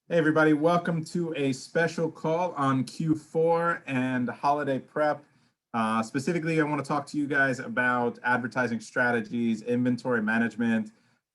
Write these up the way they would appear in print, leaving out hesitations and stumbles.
Hey everybody, welcome to a special call on Q4 and holiday prep. Specifically, I want to talk to you guys about advertising strategies, inventory management.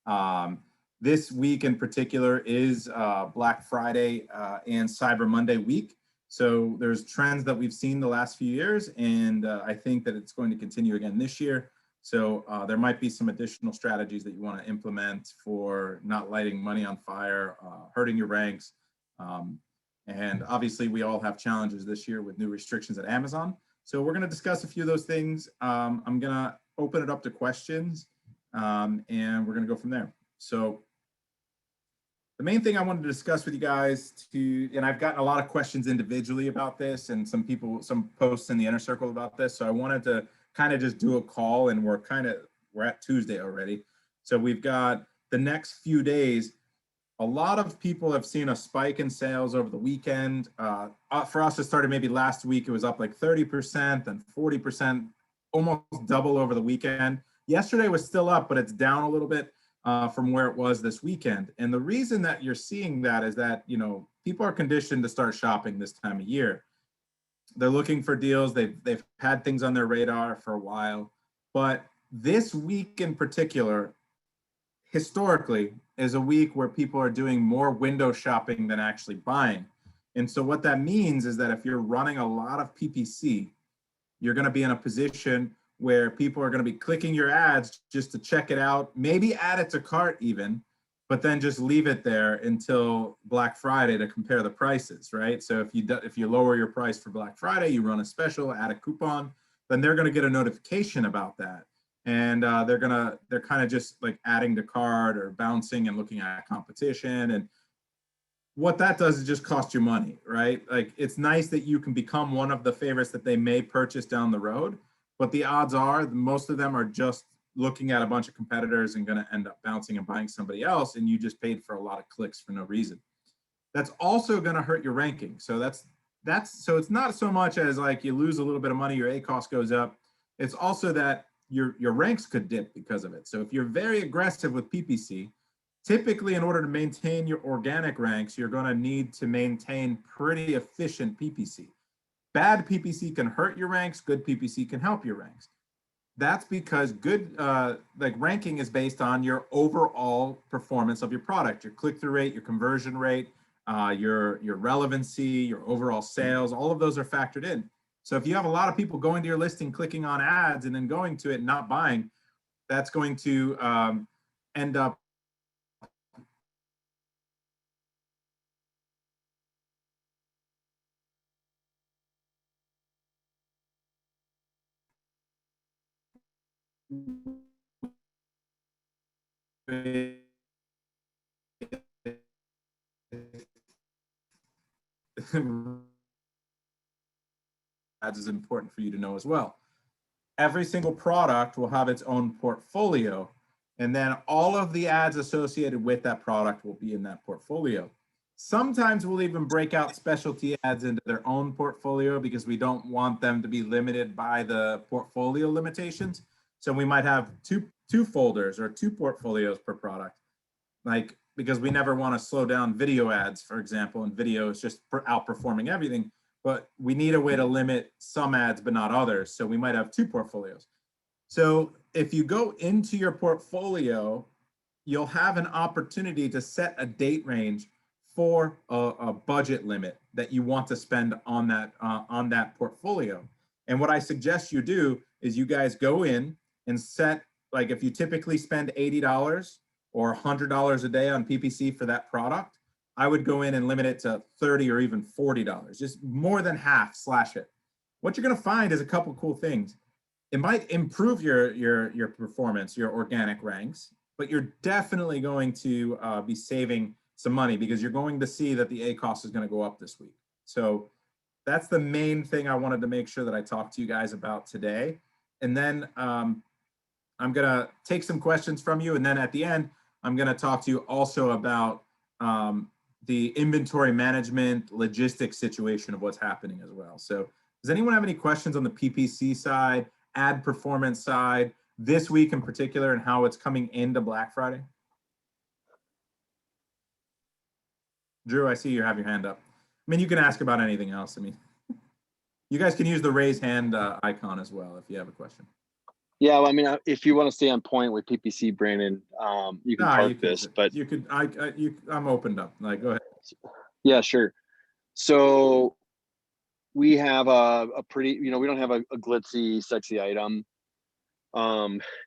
Um, this week in particular is Black Friday and Cyber Monday week. So there's trends that we've seen the last few years, and I think that it's going to continue again this year. So there might be some additional strategies that you want to implement for not lighting money on fire, hurting your ranks. Um, and obviously we all have challenges this year with new restrictions at Amazon. So we're going to discuss a few of those things. I'm going to open it up to questions and we're going to go from there. So the main thing I wanted to discuss with you guys and I've gotten a lot of questions individually about this and some posts in the inner circle about this. So I wanted to kind of just do a call, and we're at Tuesday already. So we've got the next few days. A lot of people have seen a spike in sales over the weekend. For us, it started maybe last week. It was up like 30% and 40%, almost double over the weekend. Yesterday was still up, but it's down a little bit from where it was this weekend. And the reason that you're seeing that is that, people are conditioned to start shopping this time of year. They're looking for deals. They've had things on their radar for a while. But this week in particular, historically, is a week where people are doing more window shopping than actually buying. And so what that means is that if you're running a lot of PPC, you're going to be in a position where people are going to be clicking your ads just to check it out, maybe add it to cart even, but then just leave it there until Black Friday to compare the prices, right? So if you lower your price for Black Friday, you run a special, add a coupon, then they're going to get a notification about that. And they're kind of just like adding to cart or bouncing and looking at competition. And what that does is just cost you money, right? Like, it's nice that you can become one of the favorites that they may purchase down the road, but the odds are most of them are just looking at a bunch of competitors and going to end up bouncing and buying somebody else, and you just paid for a lot of clicks for no reason. That's also going to hurt your ranking. So so it's not so much as like you lose a little bit of money, your ACoS goes up. It's also that your ranks could dip because of it. So if you're very aggressive with PPC, typically in order to maintain your organic ranks, you're going to need to maintain pretty efficient PPC. Bad PPC can hurt your ranks, good PPC can help your ranks. That's because good ranking is based on your overall performance of your product, your click-through rate, your conversion rate, your relevancy, your overall sales. All of those are factored in. So if you have a lot of people going to your listing, clicking on ads, and then going to it and not buying, that's going to end up ads is important for you to know as well. Every single product will have its own portfolio, and then all of the ads associated with that product will be in that portfolio. Sometimes we'll even break out specialty ads into their own portfolio because we don't want them to be limited by the portfolio limitations. So we might have two folders or two portfolios per product, like, because we never want to slow down video ads, for example, and video is just outperforming everything. But we need a way to limit some ads, but not others. So we might have two portfolios. So if you go into your portfolio, you'll have an opportunity to set a date range for a budget limit that you want to spend on that portfolio. And what I suggest you do is you guys go in and set, like, if you typically spend $80 or $100 a day on PPC for that product, I would go in and limit it to $30 or even $40, just more than half, slash it. What you're going to find is a couple cool things. It might improve your performance, your organic ranks, but you're definitely going to be saving some money because you're going to see that the ACoS is going to go up this week. So that's the main thing I wanted to make sure that I talked to you guys about today. And then I'm going to take some questions from you. And then at the end, I'm going to talk to you also about the inventory management logistics situation of what's happening as well. So does anyone have any questions on the PPC side, ad performance side, this week in particular, and how it's coming into Black Friday? Drew, I see you have your hand up. I mean, you can ask about anything else. I mean, you guys can use the raise hand icon as well if you have a question. Yeah, well, I mean, if you want to stay on point with PPC, Brandon, you can park this. But you could. I'm opened up. Like, go ahead. Yeah, sure. So we have a pretty, we don't have a glitzy, sexy item.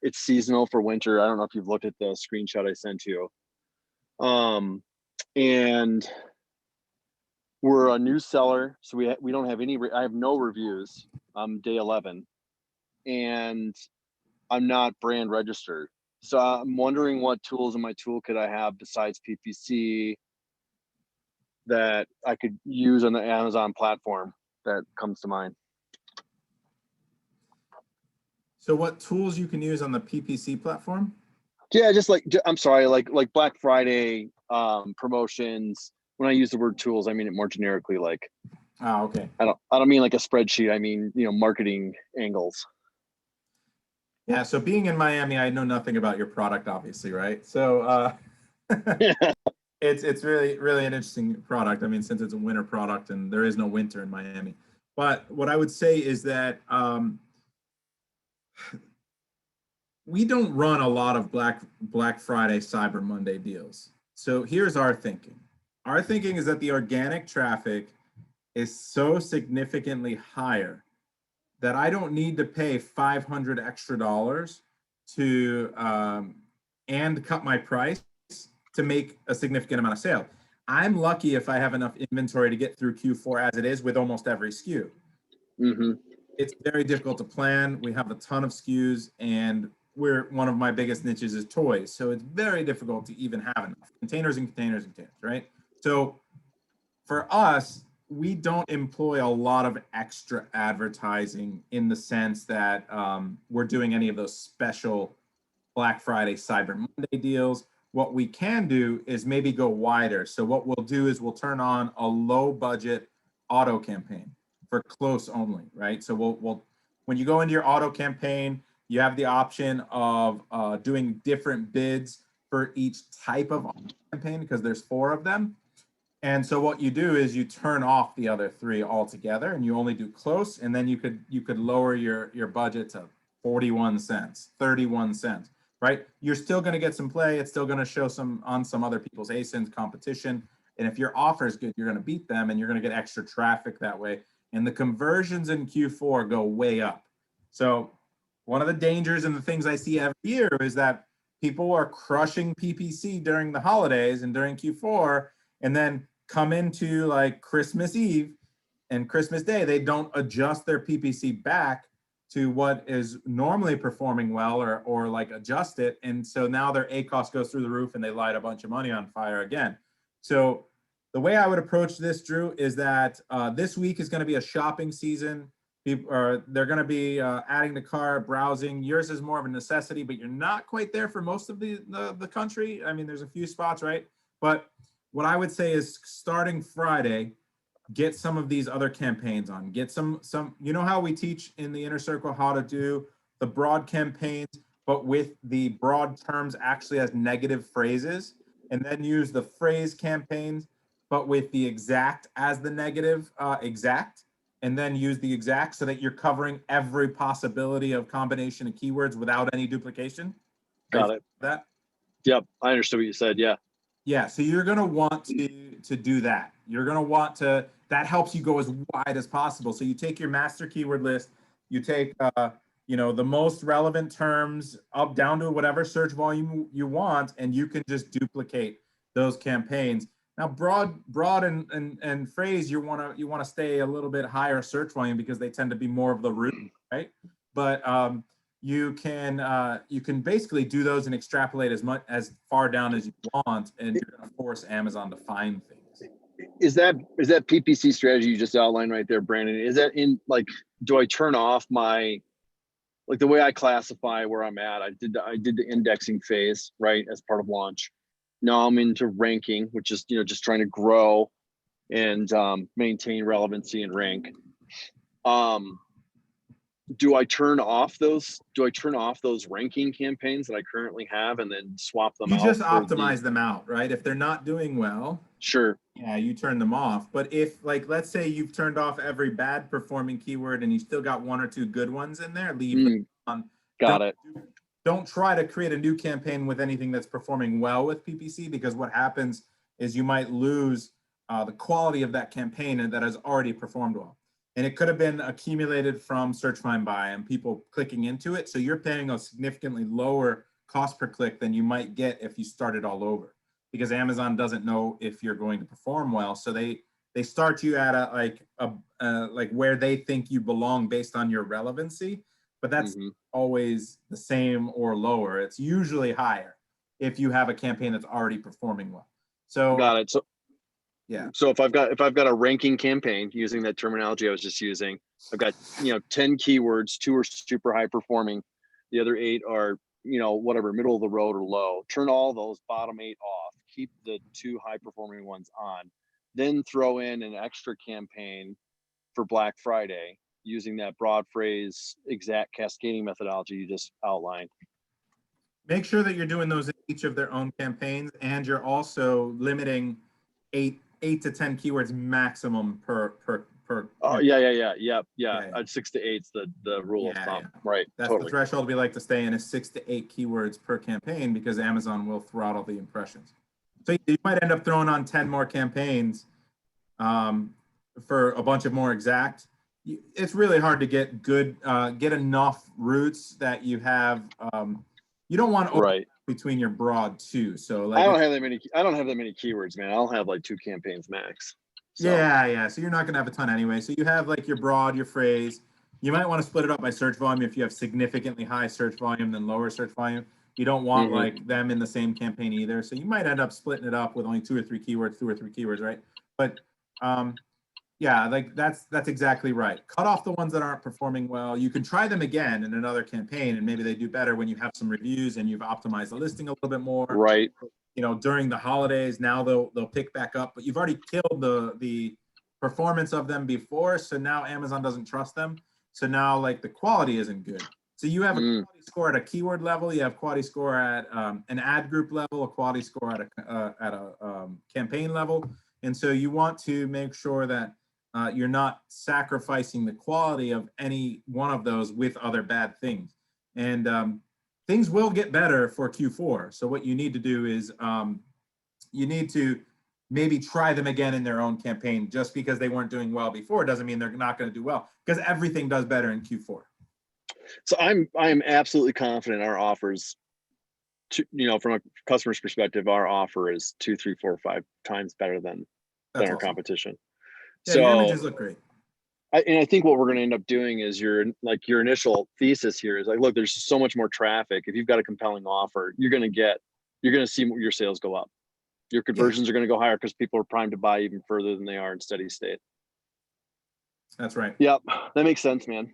It's seasonal for winter. I don't know if you've looked at the screenshot I sent you. And we're a new seller, so we don't have any. I have no reviews. I'm day 11, and I'm not brand registered. So I'm wondering what tools in my toolkit I have besides PPC that I could use on the Amazon platform that comes to mind. So what tools you can use on the PPC platform? Yeah, just I'm sorry, like Black Friday promotions. When I use the word tools, I mean it more generically. Like, okay. I don't mean like a spreadsheet. I mean, marketing angles. Yeah. So being in Miami, I know nothing about your product, obviously, right? So it's really an interesting product. I mean, since it's a winter product and there is no winter in Miami. But what I would say is that we don't run a lot of Black Friday, Cyber Monday deals. So here's our thinking. Our thinking is that the organic traffic is so significantly higher that I don't need to pay $500 extra to and cut my price to make a significant amount of sale. I'm lucky if I have enough inventory to get through Q4 as it is with almost every SKU. Mm-hmm. It's very difficult to plan. We have a ton of SKUs, and one of my biggest niches is toys. So it's very difficult to even have enough containers and containers and containers, right? So for us, we don't employ a lot of extra advertising in the sense that we're doing any of those special Black Friday, Cyber Monday deals. What we can do is maybe go wider. So what we'll do is we'll turn on a low budget auto campaign for close only, right? So we'll when you go into your auto campaign, you have the option of doing different bids for each type of campaign because there's 4 of them. And so what you do is you turn off the other 3 altogether, and you only do close, and then you could lower your budget to 41 cents, 31 cents, right? You're still going to get some play. It's still going to show some other people's ASINs competition. And if your offer is good, you're going to beat them, and you're going to get extra traffic that way. And the conversions in Q4 go way up. So one of the dangers and the things I see every year is that people are crushing PPC during the holidays and during Q4, and then come into like Christmas Eve and Christmas Day, they don't adjust their PPC back to what is normally performing well or like adjust it. And so now their ACoS goes through the roof and they light a bunch of money on fire again. So the way I would approach this, Drew, is that this week is going to be a shopping season. People they're going to be adding to cart, browsing. Yours is more of a necessity, but you're not quite there for most of the country. I mean, there's a few spots, right? But what I would say is starting Friday, get some of these other campaigns on. Get some, you know how we teach in the inner circle how to do the broad campaigns, but with the broad terms actually as negative phrases, and then use the phrase campaigns, but with the exact as the negative exact, and then use the exact so that you're covering every possibility of combination of keywords without any duplication. Got it. That? Yep, I understood what you said. Yeah. Yeah, so you're going to want to do that. You're going to want to, that helps you go as wide as possible. So you take your master keyword list, you take, the most relevant terms up down to whatever search volume you want, and you can just duplicate those campaigns. Now, broad and phrase, you want to stay a little bit higher search volume because they tend to be more of the root, right? But you can basically do those and extrapolate as far down as you want, and you're going to force Amazon to find things. Is that PPC strategy you just outlined right there, Brandon? Is that in like, do I turn off my, like the way I classify where I'm at? I did the indexing phase, right, as part of launch. Now I'm into ranking, which is just trying to grow and maintain relevancy and rank. do I turn off those ranking campaigns that I currently have and then swap them You out just for the? optimize them out, right? If they're not doing well, Sure. yeah, you turn them off. But if, like, let's say you've turned off every bad performing keyword and you still got one or two good ones in there, leave them on. Got it. Don't try to create a new campaign with anything that's performing well with PPC, because what happens is you might lose the quality of that campaign and that has already performed well. And it could have been accumulated from search find buy and people clicking into it. So you're paying a significantly lower cost per click than you might get if you started all over, because Amazon doesn't know if you're going to perform well. So they start you at like where they think you belong based on your relevancy, but that's always the same or lower. It's usually higher if you have a campaign that's already performing well. So got it. So yeah. So if I've got a ranking campaign, using that terminology I was just using, I've got 10 keywords, 2 are super high performing, the other 8 are whatever, middle of the road or low. Turn all those bottom 8 off, keep the 2 high performing ones on, then throw in an extra campaign for Black Friday using that broad phrase exact cascading methodology you just outlined. Make sure that you're doing those in each of their own campaigns, and you're also limiting 8 to 10 keywords maximum per. Oh yeah. 6 to 8's the rule of thumb, right? That's totally. The threshold we like to stay in is 6 to 8 keywords per campaign, because Amazon will throttle the impressions. So you might end up throwing on 10 more campaigns for a bunch of more exact. It's really hard to get good, get enough routes that you have. You don't want to between your broad too. So like, I don't have that many keywords, man. I'll have like 2 campaigns max. So. Yeah. So you're not gonna have a ton anyway. So you have like your broad, your phrase. You might want to split it up by search volume if you have significantly high search volume than lower search volume. You don't want like them in the same campaign either. So you might end up splitting it up with only 2 or 3 keywords, right? But yeah, like that's exactly right. Cut off the ones that aren't performing well. You can try them again in another campaign, and maybe they do better when you have some reviews and you've optimized the listing a little bit more. Right. During the holidays, now they'll pick back up, but you've already killed the performance of them before, so now Amazon doesn't trust them. So now like the quality isn't good. So you have a quality score at a keyword level, you have quality score at an ad group level, a quality score at a campaign level, and so you want to make sure that you're not sacrificing the quality of any one of those with other bad things. And things will get better for Q4. So what you need to do is you need to maybe try them again in their own campaign. Just because they weren't doing well before doesn't mean they're not going to do well, because everything does better in Q4. So I'm absolutely confident our offers, from a customer's perspective, our offer is 2, 3, 4, 5 times better than our competition. Yeah, so your images look great. I think what we're going to end up doing is your initial thesis here is like, look, there's so much more traffic. If you've got a compelling offer, you're going to see your sales go up. Your conversions are going to go higher because people are primed to buy even further than they are in steady state. That's right. Yep. That makes sense, man.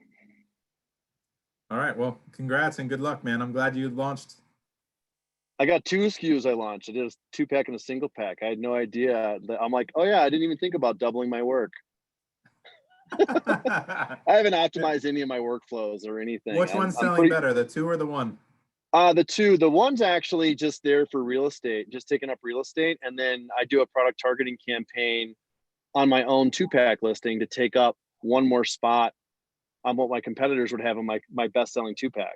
All right. Well, congrats and good luck, man. I'm glad you launched. I got 2 SKUs I launched. I did a 2-pack and a single pack. I had no idea. I'm like, oh yeah, I didn't even think about doubling my work. I haven't optimized any of my workflows or anything. Which one's selling better, the 2 or the 1? The 2. The 1's actually just there for real estate, just taking up real estate. And then I do a product targeting campaign on my own 2-pack listing to take up one more spot on what my competitors would have in my best-selling 2-pack.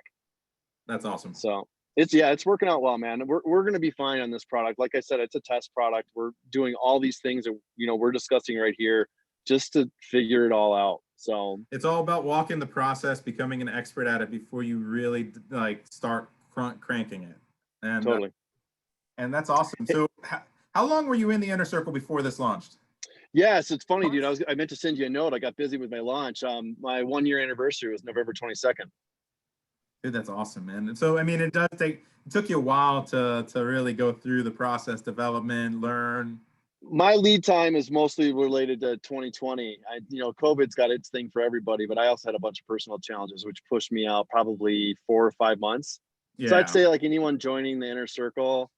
That's awesome. So it's working out well, man. We're going to be fine on this product. Like I said, it's a test product. We're doing all these things that we're discussing right here just to figure it all out. So it's all about walking the process, becoming an expert at it before you really like start cranking it. And totally. And that's awesome. So how long were you in the inner circle before this launched? Yes, it's funny, dude. I meant to send you a note. I got busy with my launch. My 1-year anniversary was November 22nd. Dude, that's awesome, man. And so, I mean, it took you a while to really go through the process, development, learn. My lead time is mostly related to 2020. COVID's got its thing for everybody, but I also had a bunch of personal challenges, which pushed me out probably 4 or 5 months. Yeah. So I'd say like anyone joining the inner circle,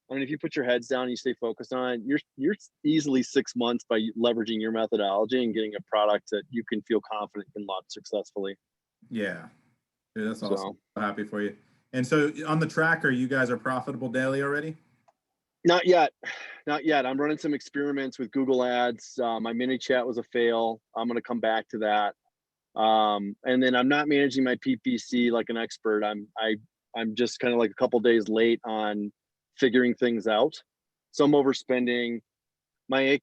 I mean, if you put your heads down and you stay focused on it, you're easily 6 months by leveraging your methodology and getting a product that you can feel confident can launch successfully. Yeah. Dude, that's awesome. So I'm happy for you. And so on the tracker, you guys are profitable daily already? not yet, not yet. I'm running some experiments with Google Ads. My mini chat was a fail. I'm going to come back to that. And then I'm not managing my PPC like an expert. I'm just kind of like a couple days late on figuring things out. So I'm overspending. My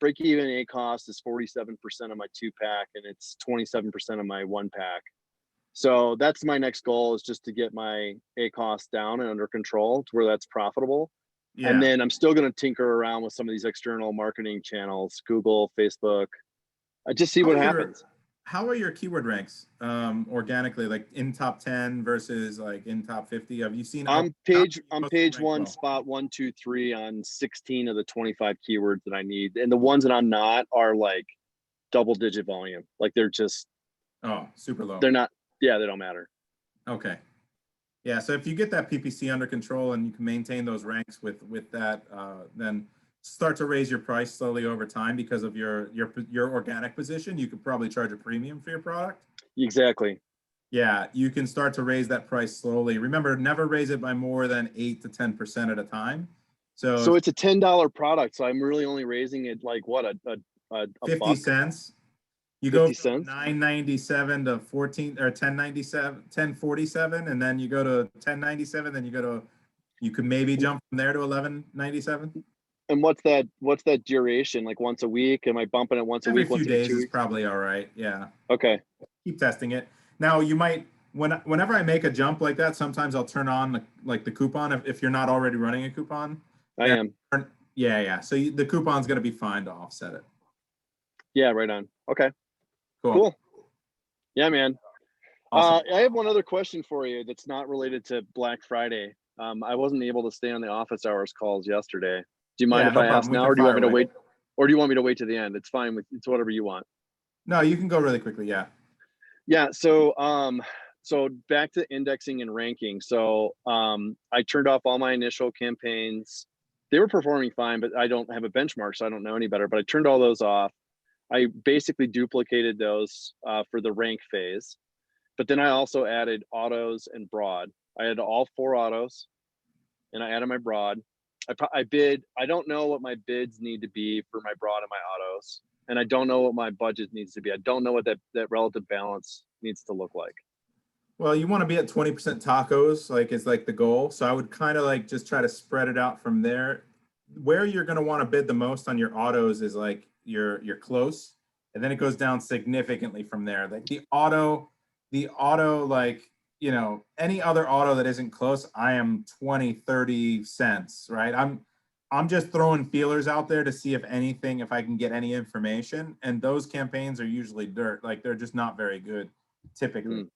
break even A cost is 47% of my 2-pack, and it's 27% of my 1-pack. So that's my next goal, is just to get my A cost down and under control to where that's profitable. And Yeah. then I'm still going to tinker around with some of these external marketing channels, Google, Facebook. I just see How what are happens. how are your keyword ranks organically, like in top 10 versus like in top 50? Have you seen I'm how page do I'm most of them page rank one, well? spot 1, 2, 3 on 16 of the 25 keywords that I need. And the ones that I'm not are like double digit volume. Like Oh, super low. they're not, yeah, they don't matter. Okay. Yeah, so if you get that PPC under control and you can maintain those ranks with that, then start to raise your price slowly over time because of your organic position. You could probably charge a premium for your product. Exactly. Yeah, you can start to raise that price slowly. Remember, never raise it by more than 8 to 10% at a time. So So if it's a $10 product. So I'm really only raising it like what, a 50 buck, cents, you go 50 from cents. 9.97 to 14 or 10.97, 10.47, and then you go to 10.97, then you could maybe jump from there to 11.97. And what's that duration? Like once a week? Am I bumping it once a Every week, few once every days 2 is weeks? probably all right. Yeah. Okay. Keep testing it. Now you might whenever I make a jump like that, sometimes I'll turn on the coupon if you're not already running a coupon. I And am. yeah, yeah. So the coupon's going to be fine to offset it. Yeah, right on. Okay, Cool. cool. Yeah, man. Awesome. I have one other question for you that's not related to Black Friday. I wasn't able to stay on the office hours calls yesterday. Do you mind Yeah, if no I ask problem. We now, can or do you want fire me to away. wait? Or do you want me to wait to the end? It's fine it's whatever you want. No, you can go really quickly. Yeah. Yeah. So back to indexing and ranking. So I turned off all my initial campaigns. They were performing fine, but I don't have a benchmark, so I don't know any better. But I turned all those off. I basically duplicated those for the rank phase. But then I also added autos and broad. I had all 4 autos, and I added my broad. I bid. I don't know what my bids need to be for my broad and my autos, and I don't know what my budget needs to be. I don't know what that relative balance needs to look like. Well, you want to be at 20% tacos, like is like the goal. So I would kind of like just try to spread it out from there. Where you're going to want to bid the most on your autos is like you're close, and then it goes down significantly from there. Like the auto like, any other auto that isn't close, I am 20, 30 cents, right? I'm just throwing feelers out there to see if I can get any information, and those campaigns are usually dirt. Like they're just not very good typically. Mm,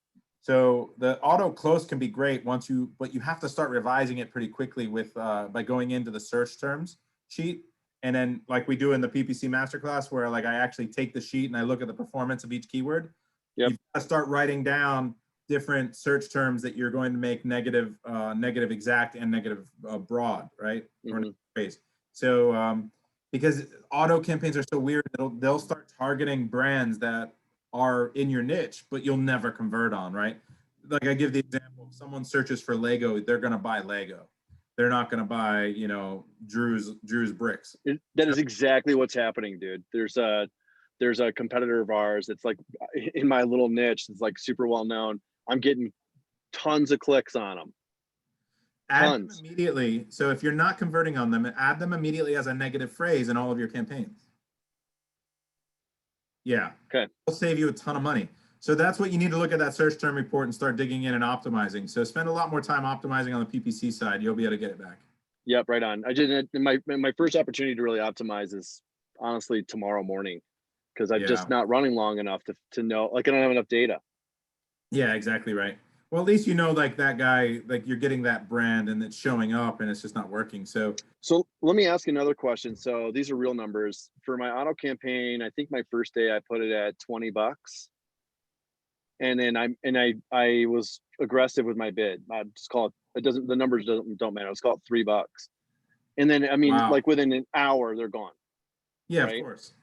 So the auto close can be great but you have to start revising it pretty quickly by going into the search terms sheet. And then like we do in the PPC masterclass where like I actually take the sheet and I look at the performance of each keyword. yep. You've got to start writing down different search terms that you're going to make negative exact and negative broad, right? Or Hmm. phrase. So because auto campaigns are so weird, they'll start targeting brands that are in your niche, but you'll never convert on, right? Like I give the example, if someone searches for Lego, they're going to buy Lego. They're not going to buy, Drew's bricks. That So, is exactly what's happening, dude. There's a competitor of ours that's like in my little niche. It's like super well known. I'm getting tons of clicks on them. add them Tons. immediately. So if you're not converting on them, add them immediately as a negative phrase in all of your campaigns. Yeah. Okay. It'll save you a ton of money. So that's what you need to look at that search term report and start digging in and optimizing. So spend a lot more time optimizing on the PPC side. You'll be able to get it back. Yep. Right on. I did it. My first opportunity to really optimize is honestly tomorrow morning, because I'm Yeah. just not running long enough to know. Like I don't have enough data. Yeah, exactly right. Well, at least like that guy, like you're getting that brand and it's showing up and it's just not working. So So let me ask another question. So these are real numbers for my auto campaign. I think my first day I put it at $20, and then I was aggressive with my bid. I just call it doesn't the numbers don't matter. Let's call it $3, and then I mean wow. like within an hour they're gone, Yeah, of right? course.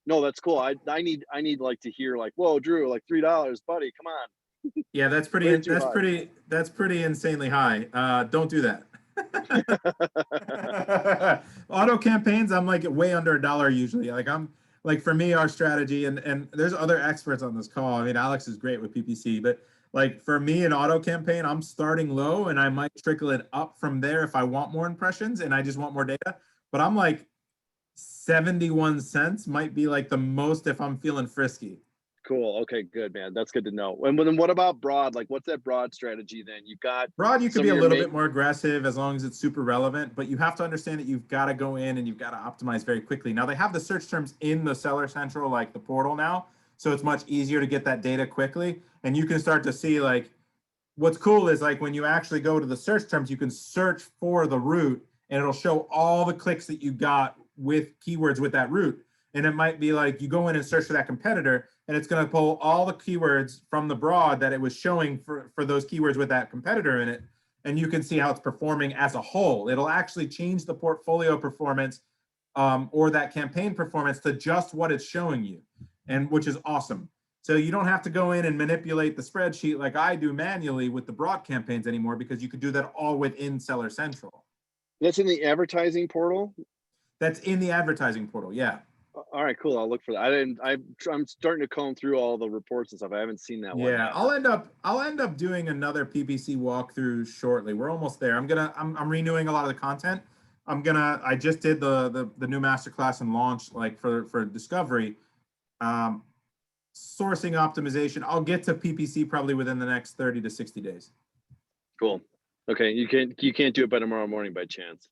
No, that's cool. I need like to hear like, whoa, Drew, like $3, buddy, come on. Yeah, that's Way too high. that's pretty insanely high. Don't do that. Auto campaigns, I'm like way under $1 usually. Like I'm like for me, our strategy, and there's other experts on this call. I mean, Alex is great with PPC, but like for me, an auto campaign, I'm starting low and I might trickle it up from there if I want more impressions and I just want more data. But I'm like 71 cents might be like the most if I'm feeling frisky. Cool. Okay, good, man. That's good to know. And then what about broad? Like, what's that broad strategy then? You've got Broad, you could some be of a your little bit more aggressive as long as it's super relevant, but you have to understand that you've got to go in and you've got to optimize very quickly. Now they have the search terms in the Seller Central, like the portal now, so it's much easier to get that data quickly. And you can start to see like, what's cool is like when you actually go to the search terms, you can search for the route and it'll show all the clicks that you got with keywords with that route. And it might be like you go in and search for that competitor and it's going to pull all the keywords from the broad that it was showing for those keywords with that competitor in it. And you can see how it's performing as a whole. It'll actually change the portfolio performance or that campaign performance to just what it's showing you, and which is awesome. So you don't have to go in and manipulate the spreadsheet like I do manually with the broad campaigns anymore, because you could do that all within Seller Central. That's in the advertising portal. That's in the advertising portal. Yeah. All right, cool. I'll look for that. I'm starting to comb through all the reports and stuff. I haven't seen that one Yeah, yet. I'll end up doing another PPC walkthrough shortly. We're almost there. I'm renewing a lot of the content. I just did the new masterclass and launch like for discovery. Sourcing optimization. I'll get to PPC probably within the next 30 to 60 days. Cool. Okay, you can't do it by tomorrow morning by chance.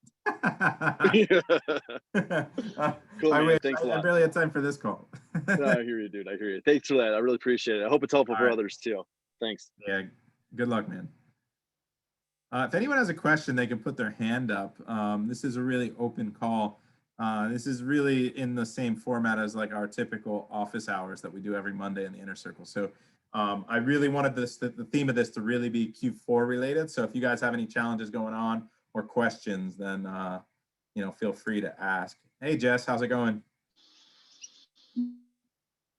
Cool, man. Thanks a lot. I barely had time for this call. No, I hear you, dude. I hear you. Thanks for that. I really appreciate it. I hope it's helpful for others too. Thanks. Yeah, good luck, man. If anyone has a question, they can put their hand up. This is a really open call. This is really in the same format as like our typical office hours that we do every Monday in the Inner Circle. So I really wanted the theme of this to really be Q4 related. So if you guys have any challenges going on or questions, then feel free to ask. Hey, Jess, how's it going?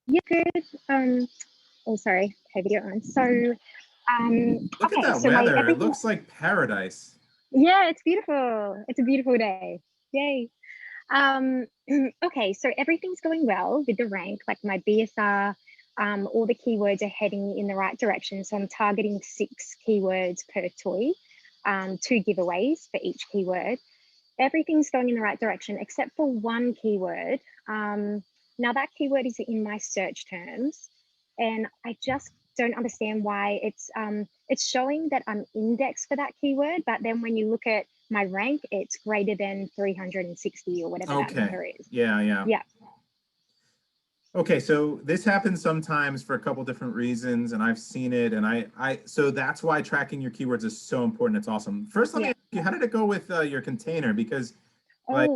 Yeah, good. Oh, sorry, okay, video on. So, Look at that weather. It looks like paradise. Yeah, it's beautiful. It's a beautiful day. Yay. Okay, so everything's going well with the rank. Like my BSR, all the keywords are heading in the right direction. So I'm targeting 6 keywords per toy, 2 giveaways for each keyword. Everything's going in the right direction except for one keyword. Now that keyword is in my search terms, and I just don't understand why it's showing that I'm indexed for that keyword, but then when you look at my rank, it's greater than 360 or whatever that number is. Yeah. Okay, so this happens sometimes for a couple different reasons, and I've seen it, and so that's why tracking your keywords is so important. It's awesome. First, let me ask you, how did it go with your container? Because like,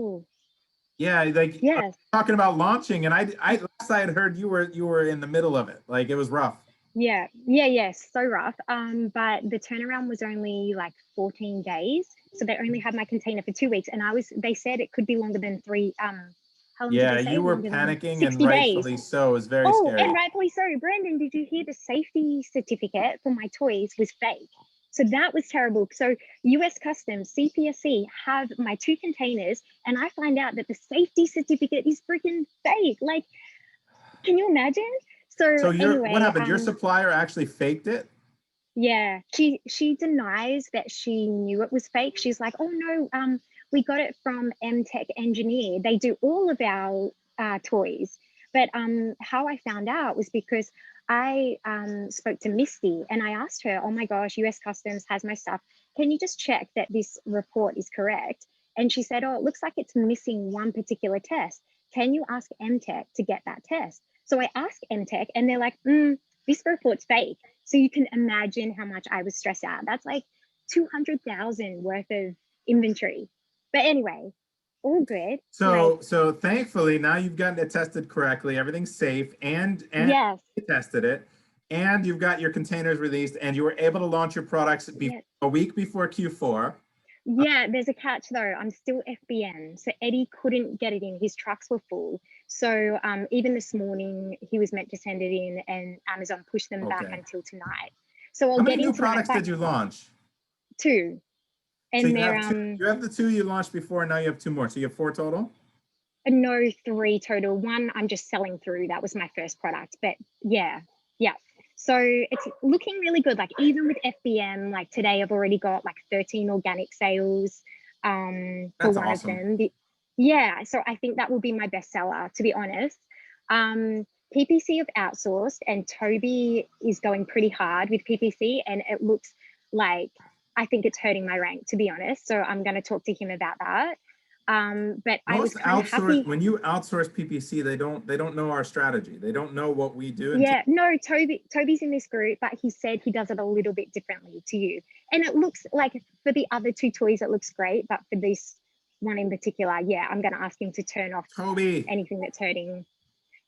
talking about launching, and last I had heard you were in the middle of it. Like it was rough. So rough. But the turnaround was only like 14 days. So they only had my container for 2 weeks, and they said it could be longer than 3. How long did they say? You were panicking, and rightfully so. It was very scary. And rightfully so. Brandon, did you hear the safety certificate for my toys was fake? So that was terrible. So US Customs, CPSC have my 2 containers, and I find out that the safety certificate is freaking fake. Like, can you imagine? So anyway, what happened? Your supplier actually faked it? Yeah, she denies that she knew it was fake. She's like, oh no, we got it from MTech Engineer. They do all of our toys. But how I found out was because I spoke to Misty and I asked her, oh my gosh, US Customs has my stuff. Can you just check that this report is correct? And she said, oh, it looks like it's missing one particular test. Can you ask MTech to get that test? So I asked MTech and they're like, this report's fake. So you can imagine how much I was stressed out. That's like 200,000 worth of inventory. But anyway, all good. So thankfully now you've gotten it tested correctly. Everything's safe, and yes, you tested it, and you've got your containers released, and you were able to launch your products a week before Q4. Yeah, there's a catch though. I'm still FBM. So Eddie couldn't get it in. His trucks were full. So even this morning, he was meant to send it in and Amazon pushed them back Okay. until tonight. So I'll How many get new in tonight, products but did you launch? 2. So And you they're have two, you have the 2 you launched before, and now you have 2 more. So you have 4 total? no, 3 total. 1 I'm just selling through. That was my first product. But yeah, yeah. So it's looking really good. Like even with FBM, like today I've already got like 13 organic sales for That's one of awesome. them. Yeah, so I think that will be my best seller, to be honest. PPC have outsourced and Toby is going pretty hard with PPC and it looks like I think it's hurting my rank, to be honest. So I'm going to talk to him about that. But I was Most kind of outsource, happy. when you outsource PPC, they don't know our strategy. They don't know what we do. Yeah, no, Toby's in this group, but he said he does it a little bit differently to you. And it looks like for the other 2 toys, it looks great, but for this one in particular, yeah, I'm going to ask him to turn off Toby. anything that's hurting.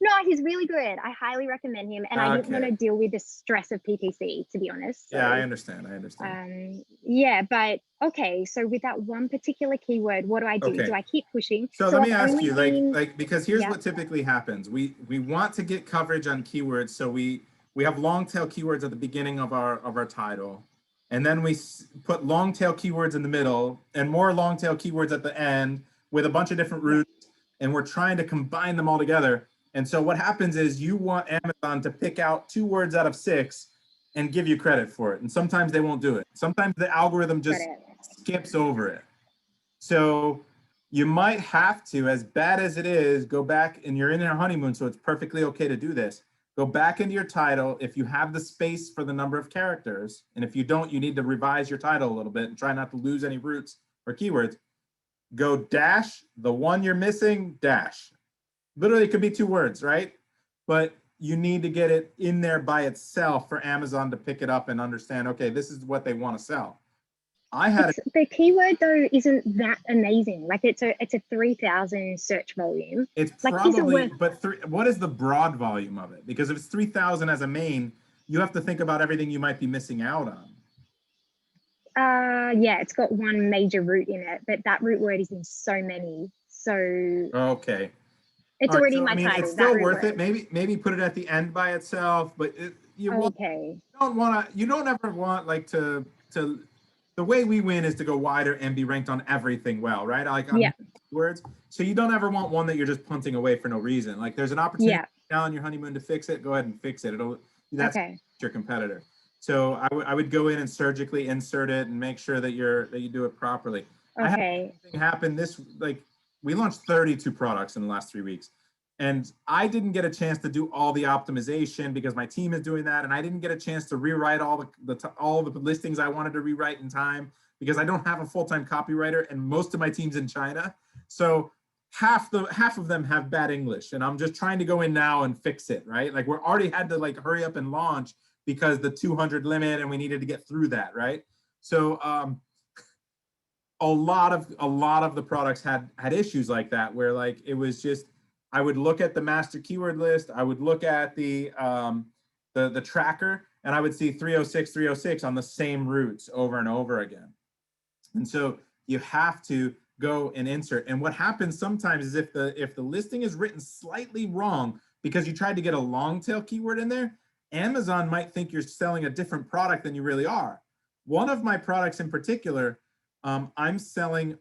No, he's really good. I highly recommend him. And I didn't want to Okay. deal with the stress of PPC, to be honest. So, Yeah, I understand. I understand. yeah, but okay. So with that one particular keyword, what do I do? Okay. Do I keep pushing? So So let me I've ask only you, been, because here's yeah, what typically happens. We want to get coverage on keywords, so we have long tail keywords at the beginning of our title, and then we put long tail keywords in the middle, and more long tail keywords at the end with a bunch of different yeah, roots, and we're trying to combine them all together. And so what happens is you want Amazon to pick out 2 words out of 6 and give you credit for it, and sometimes they won't do it. Sometimes the algorithm got just it. skips over it. So you might have to, as bad as it is, go back, and you're in your honeymoon, so it's perfectly okay to do this. Go back into your title if you have the space for the number of characters, and if you don't, you need to revise your title a little bit and try not to lose any roots or keywords. Go dash the one you're missing, dash. Literally, it could be 2 words, right? But you need to get it in there by itself for Amazon to pick it up and understand, okay, this is what they want to sell. I had It's, the keyword though isn't that amazing. Like it's a 3,000 search volume. It's Like is it probably, worth? but what is the broad volume of it? Because if it's 3,000 as a main, you have to think about everything you might be missing out on. Yeah, it's got one major root in it, but that root word is in so many. So Okay. it's All right. already So in I my mean, it's title, that still root worth it. word. Maybe put it at the end by itself, but Okay. you don't ever want like to the way we win is to go wider and be ranked on everything well, right? Like on Yeah. words. So you don't ever want one that you're just punting away for no reason. Like there's an opportunity Yeah. now on your honeymoon to fix it. Go ahead and fix it. That's Okay. your competitor. So I would go in and surgically insert it and make sure that you do it properly. I had Okay. something happen this, like we launched 32 products in the last 3 weeks. And I didn't get a chance to do all the optimization because my team is doing that, and I didn't get a chance to rewrite all the listings I wanted to rewrite in time because I don't have a full-time copywriter, and most of my team's in China. So half of them have bad English, and I'm just trying to go in now and fix it. Right, like we're already had to like hurry up and launch because the 200 limit, and we needed to get through that. Right, so a lot of the products had issues like that where like it was just I would look at the master keyword list, I would look at the tracker, and I would see 306 on the same routes over and over again. And so you have to go and insert. And what happens sometimes is if the listing is written slightly wrong because you tried to get a long tail keyword in there, Amazon might think you're selling a different product than you really are. One of my products in particular, I'm selling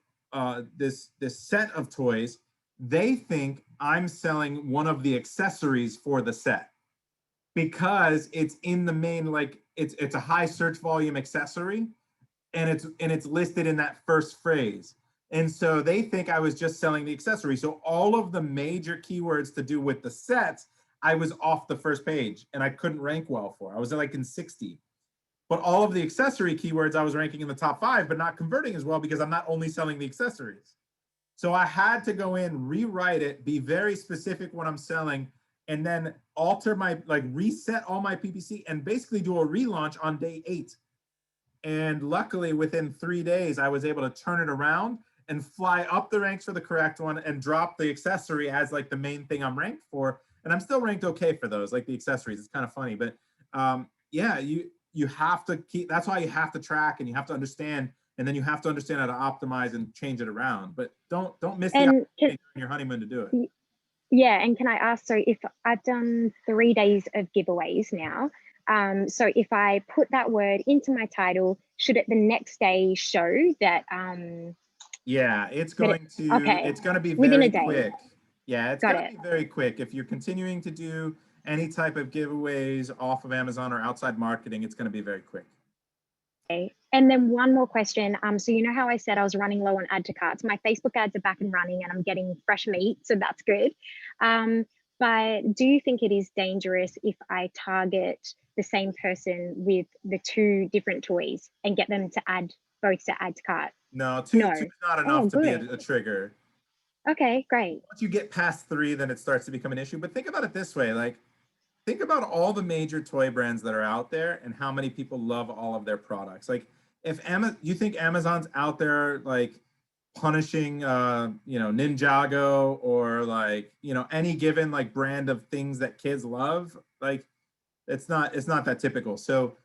this set of toys. They think I'm selling one of the accessories for the set because it's in the main, like it's a high search volume accessory, and it's listed in that first phrase. And so they think I was just selling the accessory. So all of the major keywords to do with the sets, I was off the first page and I couldn't rank well for. I was like in 60. But all of the accessory keywords I was ranking in the top 5, but not converting as well because I'm not only selling the accessories. So I had to go in, rewrite it, be very specific what I'm selling, and then alter reset all my PPC and basically do a relaunch on day 8. And luckily within 3 days, I was able to turn it around and fly up the ranks for the correct one and drop the accessory as like the main thing I'm ranked for. And I'm still ranked okay for those, like the accessories. It's kind of funny, but yeah, you have to keep, that's why you have to track and you have to understand and then you have to understand how to optimize and change it around. But don't miss the And opportunity on your honeymoon to do it. yeah, and can I ask, so if I've done 3 days of giveaways now, so if I put that word into my title, should it the next day show that Yeah, it's that going to okay, it's going to be within a very day? quick. Yeah, it's Got going to it. be very quick. If you're continuing to do any type of giveaways off of Amazon or outside marketing, it's going to be very quick. Okay. And then one more question. So you know how I said I was running low on add to carts? My Facebook ads are back and running and I'm getting fresh meat, so that's good. But do you think it is dangerous if I target the same person with the 2 different toys and get them to add both to add to cart? No, two No. is not Oh, enough to be good. a trigger. Okay, great. Once you get past 3, then it starts to become an issue. But think about it this way, like think about all the major toy brands that are out there and how many people love all of their products. Like if you think Amazon's out there like punishing Ninjago or like, any given like brand of things that kids love, like it's not that typical. So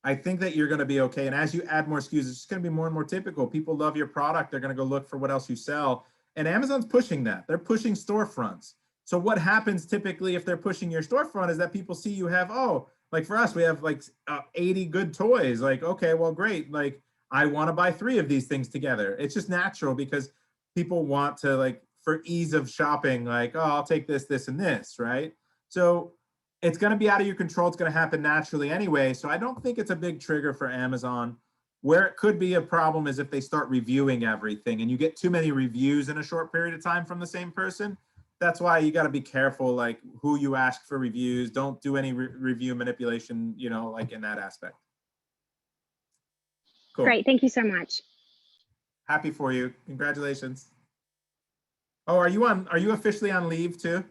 I think that you're going to be okay. And as you add more SKUs, it's just going to be more and more typical. People love your product. They're going to go look for what else you sell. And Amazon's pushing that. They're pushing storefronts. So what happens typically if they're pushing your storefront is that people see you have, like for us, we have like 80 good toys. Like, okay, well, great. Like I want to buy 3 of these things together. It's just natural because people want to like, for ease of shopping, like, I'll take this, this, and this, right? So it's going to be out of your control. It's going to happen naturally anyway. So I don't think it's a big trigger for Amazon. Where it could be a problem is if they start reviewing everything and you get too many reviews in a short period of time from the same person. That's why you got to be careful, like who you ask for reviews. Don't do any review manipulation, like in that aspect. Cool. Great. Thank you so much. Happy for you. Congratulations. Oh, are you officially on leave too?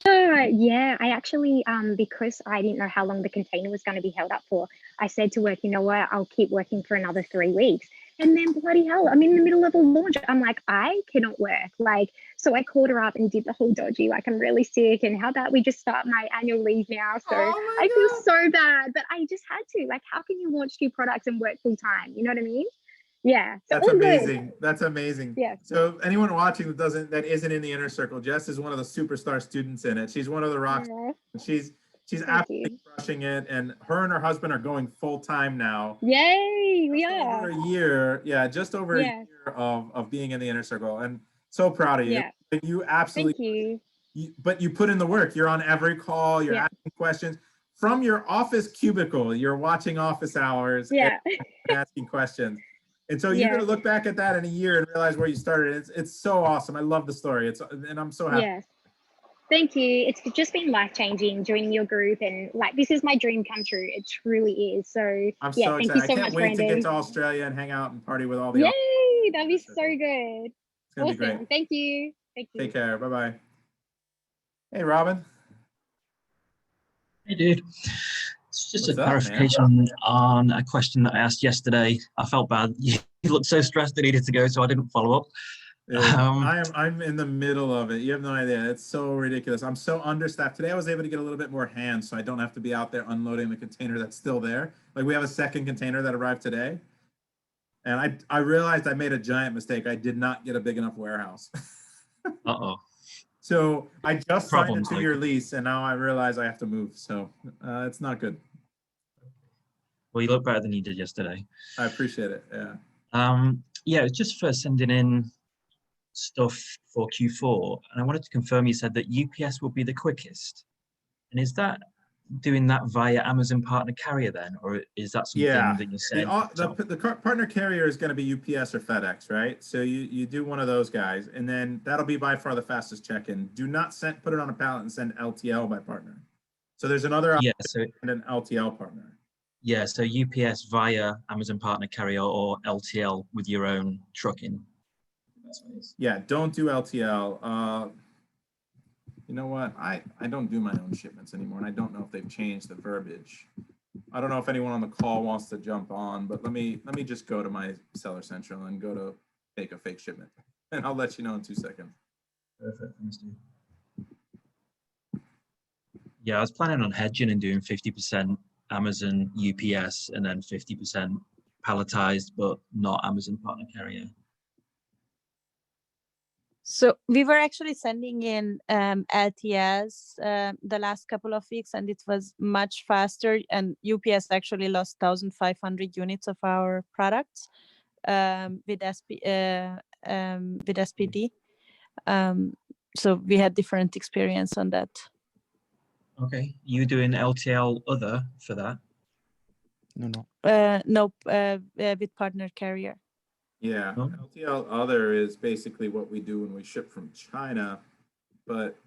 Yeah, I actually, because I didn't know how long the container was going to be held up for, I said to work, you know what, I'll keep working for another 3 weeks. And then bloody hell, I'm in the middle of a launch. I'm like, I cannot work. Like, so I called her up and did the whole dodgy, like, I'm really sick. And how about we just start my annual leave now? So I feel so bad, but I just had to. Like, how can you launch 2 products and work full time? You know what I mean? Yeah. So That's all amazing. good. That's amazing. Yeah. So anyone watching that isn't in the inner circle, Jess is one of the superstar students in it. She's one of the rocks. She's absolutely crushing it. And her and her husband are going full time now. Yay, we are. Over a year. Yeah, just over a year of being in the inner circle. And so proud of you. Yeah. You absolutely. Thank you. But you put in the work. You're on every call. You're asking questions from your office cubicle. You're watching office hours. Yeah. And asking questions. And so you're going to look back at that in a year and realize where you started. It's so awesome. I love the story. And I'm so happy. Yes. Thank you. It's just been life-changing joining your group, and like this is my dream come true. It truly is. So I'm so excited. Thank you so I can't much, wait Brandon. to get to Australia and hang out and party with all the Yay! That'd be so good. It's gonna be great. Thank you. Thank you. Take care. Bye-bye. Hey, Robin. Hey, dude. It's just a clarification on a question that I asked yesterday. I felt bad. You looked so stressed I needed to go, so I didn't follow up. I'm in the middle of it. You have no idea. It's so ridiculous. I'm so understaffed. Today I was able to get a little bit more hands, so I don't have to be out there unloading the container that's still there. Like we have a second container that arrived today. And I realized I made a giant mistake. I did not get a big enough warehouse. Uh-oh. So I just signed a 2-year lease, and now I realize I have to move. So it's not good. Well, you look better than you did yesterday. I appreciate it. Yeah. Yeah, it's just for sending in stuff for Q4, and I wanted to confirm you said that UPS will be the quickest. And is that doing that via Amazon Partner Carrier then, or is that something that you said? The partner carrier is going to be UPS or FedEx, right? So you do one of those guys, and then that'll be by far the fastest check-in. Do not put it on a pallet and send LTL by partner. So there's another option and an LTL partner. Yeah, so UPS via Amazon Partner Carrier or LTL with your own trucking. Yeah, don't do LTL. You know what? I don't do my own shipments anymore, and I don't know if they've changed the verbiage. I don't know if anyone on the call wants to jump on, but let me just go to my Seller Central and go to make a fake shipment, and I'll let you know in 2 seconds. Perfect, thanks, dude. Yeah, I was planning on hedging and doing 50% Amazon, UPS, and then 50% palletized, but not Amazon partner carrier? So we were actually sending in LTS the last couple of weeks, and it was much faster. And UPS actually lost 1,500 units of our products with SPD. So we had different experience on that. Okay, you doing LTL other for that? No. Nope, with partner carrier. Yeah, Oh. LTL other is basically what we do when we ship from China, but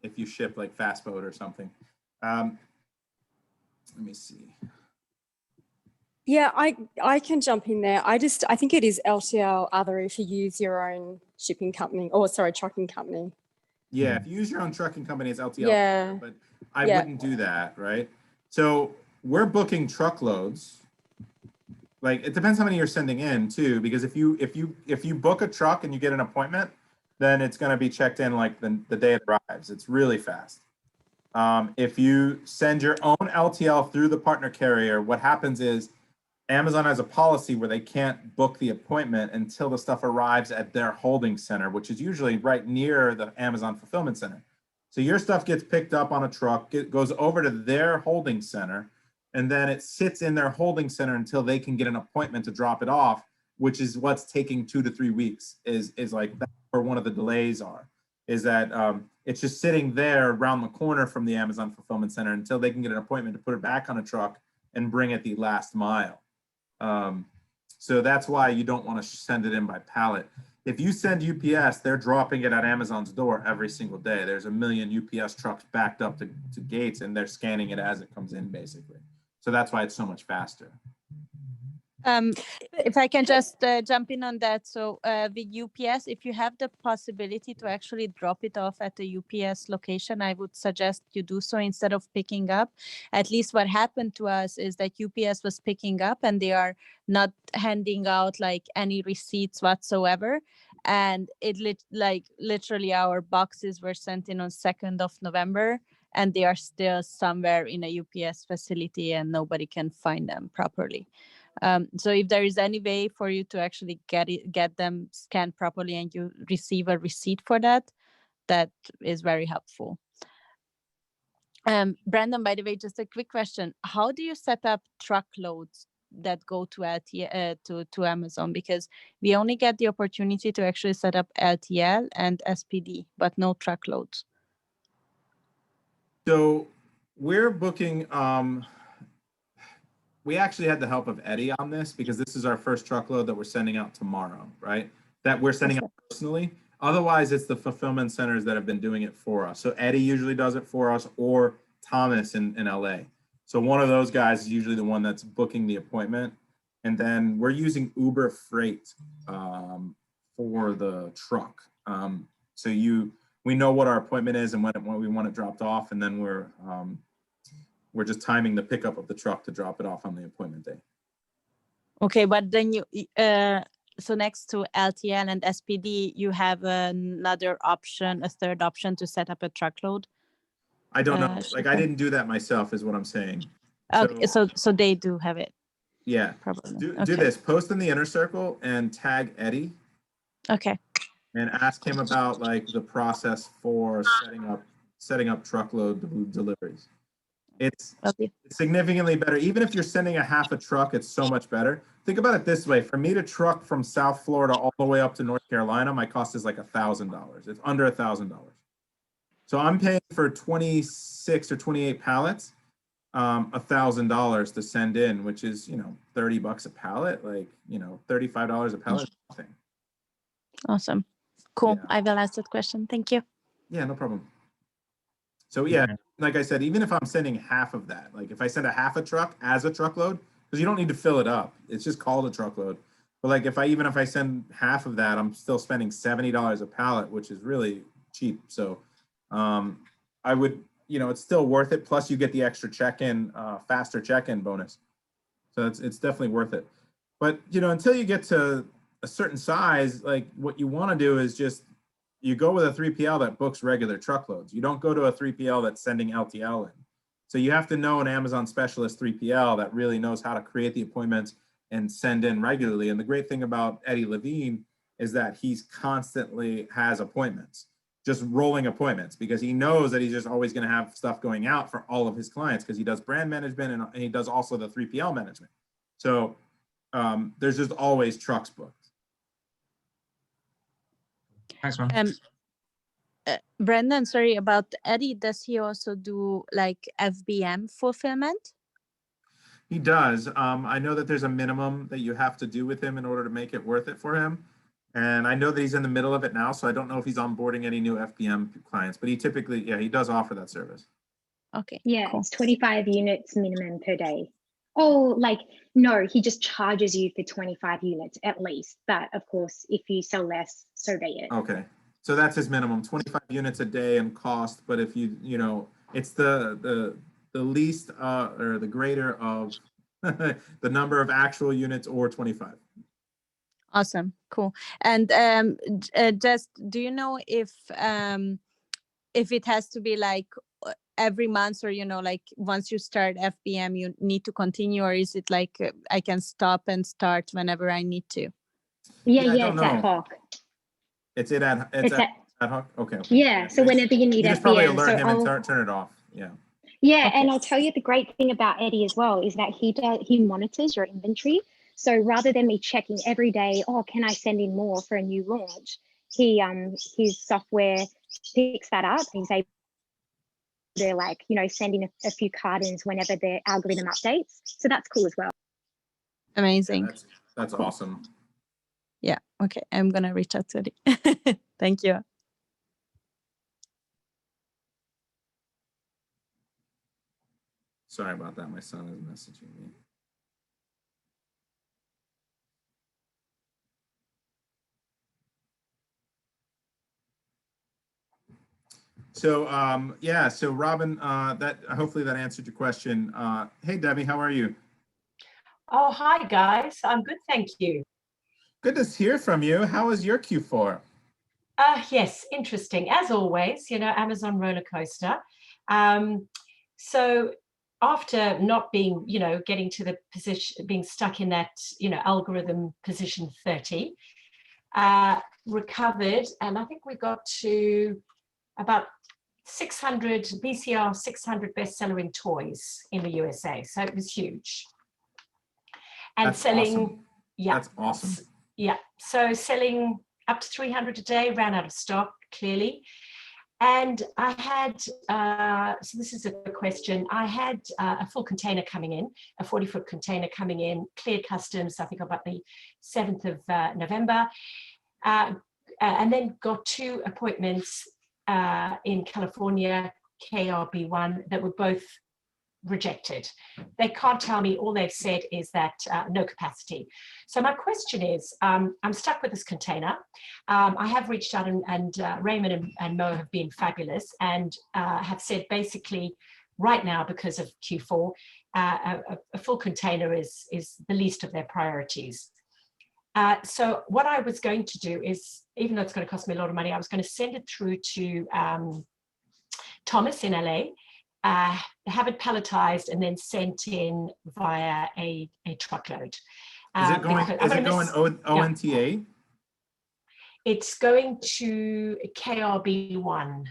if you ship like fast boat or something. Let me see. Yeah, I can jump in there. I think it is LTL other if you use your own shipping company, or sorry, trucking company. Yeah, if you use your own trucking company, it's LTL. Yeah. But I Yeah. wouldn't do that, right? So we're booking truckloads. Like it depends how many you're sending in too, because if you book a truck and you get an appointment, then it's going to be checked in like the day it arrives. It's really fast. If you send your own LTL through the partner carrier, what happens is Amazon has a policy where they can't book the appointment until the stuff arrives at their holding center, which is usually right near the Amazon fulfillment center. So your stuff gets picked up on a truck, it goes over to their holding center, and then it sits in their holding center until they can get an appointment to drop it off, which is what's taking 2 to 3 weeks is like that's where one of the delays are, is that it's just sitting there around the corner from the Amazon fulfillment center until they can get an appointment to put it back on a truck and bring it the last mile. So that's why you don't want to send it in by pallet. If you send UPS, they're dropping it at Amazon's door every single day. There's a million UPS trucks backed up to gates, and they're scanning it as it comes in, basically. So that's why it's so much faster. If I can just jump in on that. So with UPS, if you have the possibility to actually drop it off at a UPS location, I would suggest you do so instead of picking up. At least what happened to us is that UPS was picking up and they are not handing out like any receipts whatsoever. And it literally our boxes were sent in on 2nd of November and they are still somewhere in a UPS facility and nobody can find them properly. So if there is any way for you to actually get them scanned properly and you receive a receipt for that, that is very helpful. Brandon, by the way, just a quick question. How do you set up truckloads that go to to Amazon? Because we only get the opportunity to actually set up LTL and SPD, but no truckloads. So we're booking, we actually had the help of Eddie on this because this is our first truckload that we're sending out tomorrow, right? That we're sending out personally. Otherwise, it's the fulfillment centers that have been doing it for us. So Eddie usually does it for us, or Thomas in LA. So one of those guys is usually the one that's booking the appointment. And then we're using Uber Freight for the truck. So we know what our appointment is and when we want it dropped off, and then we're just timing the pickup of the truck to drop it off on the appointment day. Okay, but then you so next to LTL and SPD, you have another option, a third option to set up a truckload. I don't know. Like I didn't do that myself, is what I'm saying. Okay, so they do have it. Yeah. Probably. Do this. Post in the inner circle and tag Eddie. Okay. And ask him about like the process for setting up truckload deliveries. It's significantly better. Even if you're sending a half a truck, it's so much better. Think about it this way. For me to truck from South Florida all the way up to North Carolina, my cost is like $1,000. It's under $1,000. So I'm paying for 26 or 28 pallets, $1,000 to send in, which is, $30 a pallet, like, $35 a pallet, nothing. Awesome. Cool. Yeah. I will ask that question. Thank you. Yeah, no problem. So yeah, like I said, even if I'm sending half of that, like if I send a half a truck as a truckload, because you don't need to fill it up, it's just called a truckload. But like if I send half of that, I'm still spending $70 a pallet, which is really cheap. So I would, it's still worth it. Plus you get the extra check-in, faster check-in bonus. So it's definitely worth it. But until you get to a certain size, like what you want to do is just you go with a 3PL that books regular truckloads. You don't go to a 3PL that's sending LTL in. So you have to know an Amazon specialist 3PL that really knows how to create the appointments, and send in regularly. And the great thing about Eddie Levine is that he's constantly has appointments, just rolling appointments, because he knows that he's just always going to have stuff going out for all of his clients, because he does brand management and he does also the 3PL management. So there's just always trucks booked. Thanks, man. Brendan, sorry about Eddie. Does he also do like FBM fulfillment? He does. I know that there's a minimum that you have to do with him in order to make it worth it for him. And I know that he's in the middle of it now, so I don't know if he's onboarding any new FBM clients, but he typically, yeah, he does offer that service. Okay. Yeah, cool. it's 25 units minimum per day. Oh, like, no, he just charges you for 25 units at least. But of course, if you sell less, so be it. Okay. So that's his minimum, 25 units a day in cost. But if you know, it's the least or the greater of the number of actual units, or 25. Awesome. Cool. And just, do you know if it has to be like every month, or, you know, like once you start FBM, you need to continue, or is it like I can stop and start whenever I need to? Yeah, Yeah, I it's don't ad know. hoc. It's ad hoc. Okay. Yeah, so whenever you need You just probably FBM. alert So him and turn it off. Yeah. Yeah, Okay. and I'll tell you the great thing about Eddie as well is that he monitors your inventory. So rather than me checking every day, oh, can I send in more for a new launch? His software picks that up. He's able to, like, you know, send in a few cartons whenever the algorithm updates. So that's cool as well. Amazing. Yeah, that's awesome. Yeah. Okay. I'm gonna reach out to Eddie. Thank you. Sorry about that. My son is messaging me. So yeah, so Robin, that hopefully that answered your question. Hey Debbie, how are you? Oh, hi guys. I'm good, thank you. Good to hear from you. How was your Q4? Yes, interesting. As always, you know, Amazon roller coaster. So after not being, you know, getting to the position, being stuck in that, you know, algorithm position 30, recovered, and I think we got to about 600 BCR 600 bestseller in toys in the USA. So it was huge. And That's selling, awesome. yeah, That's awesome. Yeah, so selling up to 300 a day, ran out of stock clearly. And I had, so this is a question, I had a full container coming in, a 40-foot container coming in, cleared customs, I think about the 7th of November, and then got 2 appointments in California, KRB1, that were both rejected. They can't tell me. All they've said is that no capacity. So my question is, I'm stuck with this container. I have reached out, and Raymond and Mo have been fabulous, and have said basically right now, because of Q4, a full container is the least of their priorities. So what I was going to do is, even though it's going to cost me a lot of money, I was going to send it through to Thomas in LA, have it palletized, and then sent in via a truckload. Is it going ONTA? Yeah. It's going to KRB1.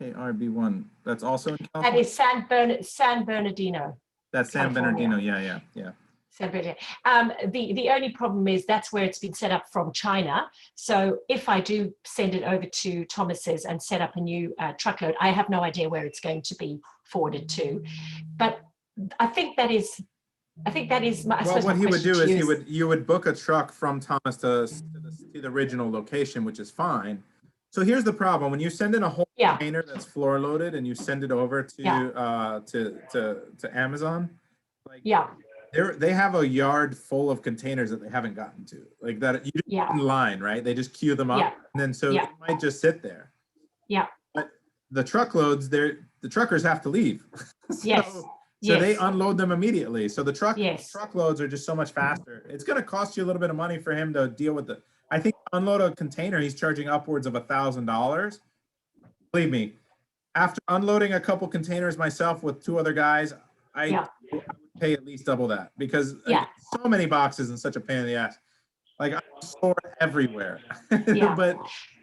KRB1. That's also in California? That is San Bernardino. That's San California. Bernardino. Yeah. The only problem is that's where it's been set up from China. So if I do send it over to Thomas's and set up a new truckload, I have no idea where it's going to be forwarded to. But I think that is my, well, what he would do is you would book a truck from Thomas to the original location, which is fine. So here's the problem: when you send in a whole container that's floor loaded and you send it over to Amazon, like they have a yard full of containers that they haven't gotten to, like that you just in line, right? They just queue them up, and then so it might just sit there. Yeah. But the truckloads, the truckers have to leave. So they unload them immediately. So the truckloads are just so much faster. It's going to cost you a little bit of money for him to deal with the. I think to unload a container, he's charging upwards of $1,000. Believe me, after unloading a couple containers myself with 2 other guys, Yeah. I would pay at least double that because Yeah. so many boxes and such a pain in the ass. Like I'm stored everywhere. Yeah. But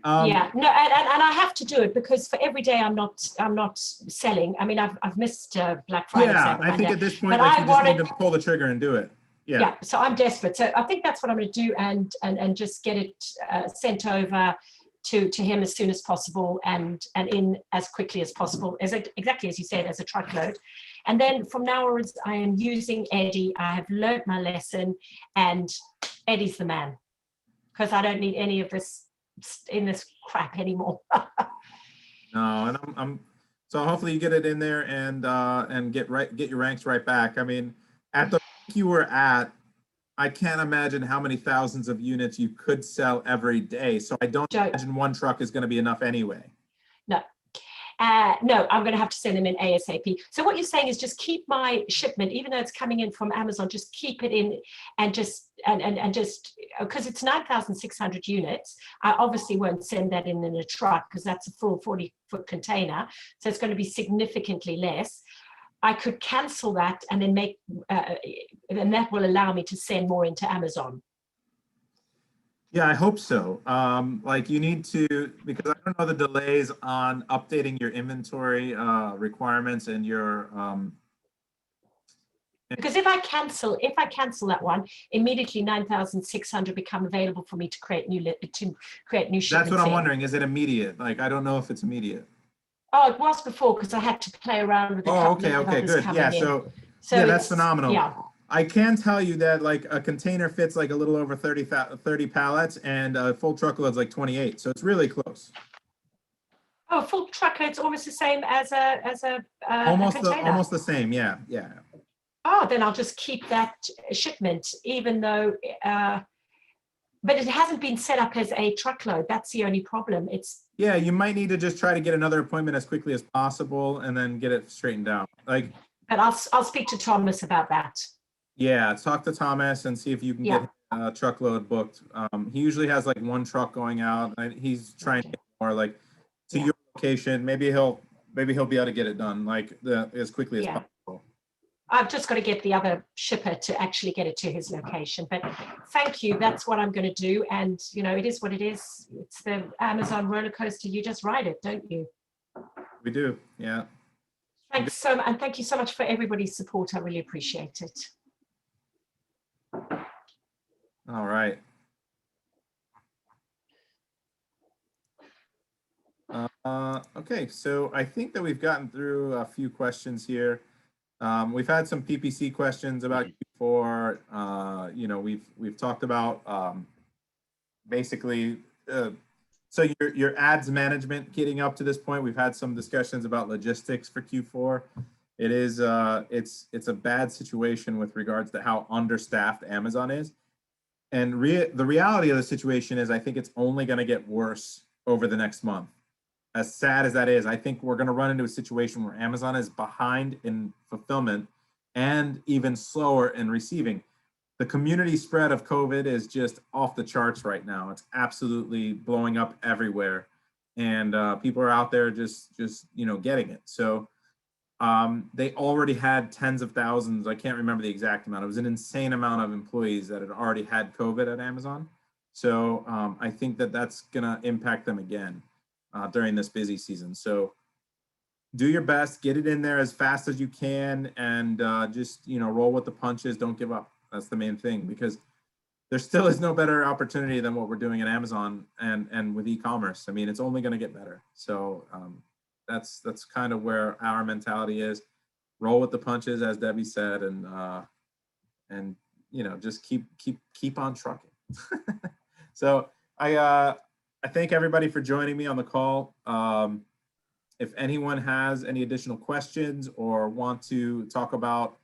yeah, no, and I have to do it because for every day I'm not selling. I mean, I've missed Black Friday. yeah, Cyber I think Monday, at this point, but like I you just need wanted, to pull the trigger and do it. Yeah. yeah. So I'm desperate. So I think that's what I'm going to do, and just get it sent over to him as soon as possible, and in as quickly as possible, exactly as you said, as a truckload. And then from now onwards, I am using Eddie. I have learned my lesson, and Eddie's the man, because I don't need any of this in this crap anymore. No, and I'm so hopefully you get it in there and get your ranks right back. I mean, at the peak you were at, I can't imagine how many thousands of units you could sell every day. So I don't imagine one truck is going to be enough anyway. No. No, I'm going to have to send them in ASAP. So what you're saying is just keep my shipment, even though it's coming in from Amazon, just keep it in and just because it's 9,600 units. I obviously won't send that in a truck because that's a full 40-foot container. So it's going to be significantly less. I could cancel that and then and that will allow me to send more into Amazon. Yeah, I hope so. Like you need to, because I don't know the delays on updating your inventory requirements and your. Because if I cancel that one, immediately 9,600 become available for me to create new shipments. That's what I'm wondering. Is it immediate? Like I don't know if it's immediate. Oh, it was before because I had to play around with the okay, good. Yeah, so yeah, that's phenomenal. Yeah. I can tell you that like a container fits like a little over 30 pallets and a full truckload's like 28. So it's really close. Oh, full truckload's almost the same as a container. Almost the same. Yeah. Yeah. Oh, then I'll just keep that shipment, even though, but it hasn't been set up as a truckload. That's the only problem. Yeah, you might need to just try to get another appointment as quickly as possible and then get it straightened out. Like, but I'll speak to Thomas about that. Yeah, talk to Thomas and see if you can get a truckload booked. He usually has like one truck going out. And he's trying to get more like to your location. Maybe he'll be able to get it done like as quickly as possible. I've just got to get the other shipper to actually get it to his location. But thank you. That's what I'm going to do. And you know, it is what it is. It's the Amazon roller coaster. You just ride it, don't you? We do. Yeah. Thanks so much, and thank you so much for everybody's support. I really appreciate it. All right. Okay, so I think that we've gotten through a few questions here. We've had some PPC questions about Q4. You know, we've talked about basically. So your ads management getting up to this point. We've had some discussions about logistics for Q4. It is it's a bad situation with regards to how understaffed Amazon is. And the reality of the situation is I think it's only going to get worse over the next month. As sad as that is, I think we're going to run into a situation where Amazon is behind in fulfillment and even slower in receiving. The community spread of COVID is just off the charts right now. It's absolutely blowing up everywhere. And people are out there just you know, getting it. So they already had tens of thousands. I can't remember the exact amount. It was an insane amount of employees that had already had COVID at Amazon. So I think that that's going to impact them again during this busy season. So do your best, get it in there as fast as you can, and just, you know, roll with the punches. Don't give up. That's the main thing, because there still is no better opportunity than what we're doing at Amazon and with e-commerce. I mean, it's only going to get better. So that's kind of where our mentality is. Roll with the punches, as Debbie said, and you know, just keep on trucking. So I thank everybody for joining me on the call. If anyone has any additional questions or want to talk about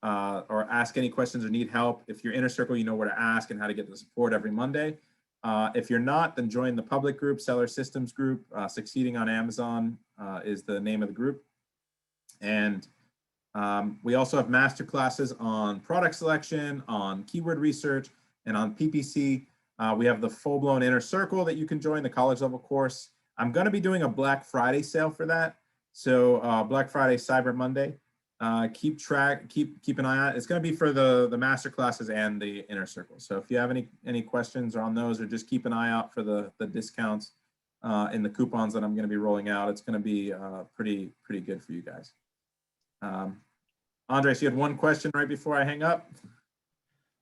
or ask any questions or need help, if you're Inner Circle, you know where to ask and how to get the support every Monday. If you're not, then join the public group, Seller Systems Group. Succeeding on Amazon is the name of the group. And we also have master classes on product selection, on keyword research, and on PPC. We have the full-blown Inner Circle that you can join, the college level course. I'm going to be doing a Black Friday sale for that. So Black Friday, Cyber Monday. keep an eye out. It's going to be for the master classes and the inner circle. So if you have any questions on those, or just keep an eye out for the discounts in the coupons that I'm going to be rolling out. It's going to be pretty good for you guys. Andres, you had one question right before I hang up.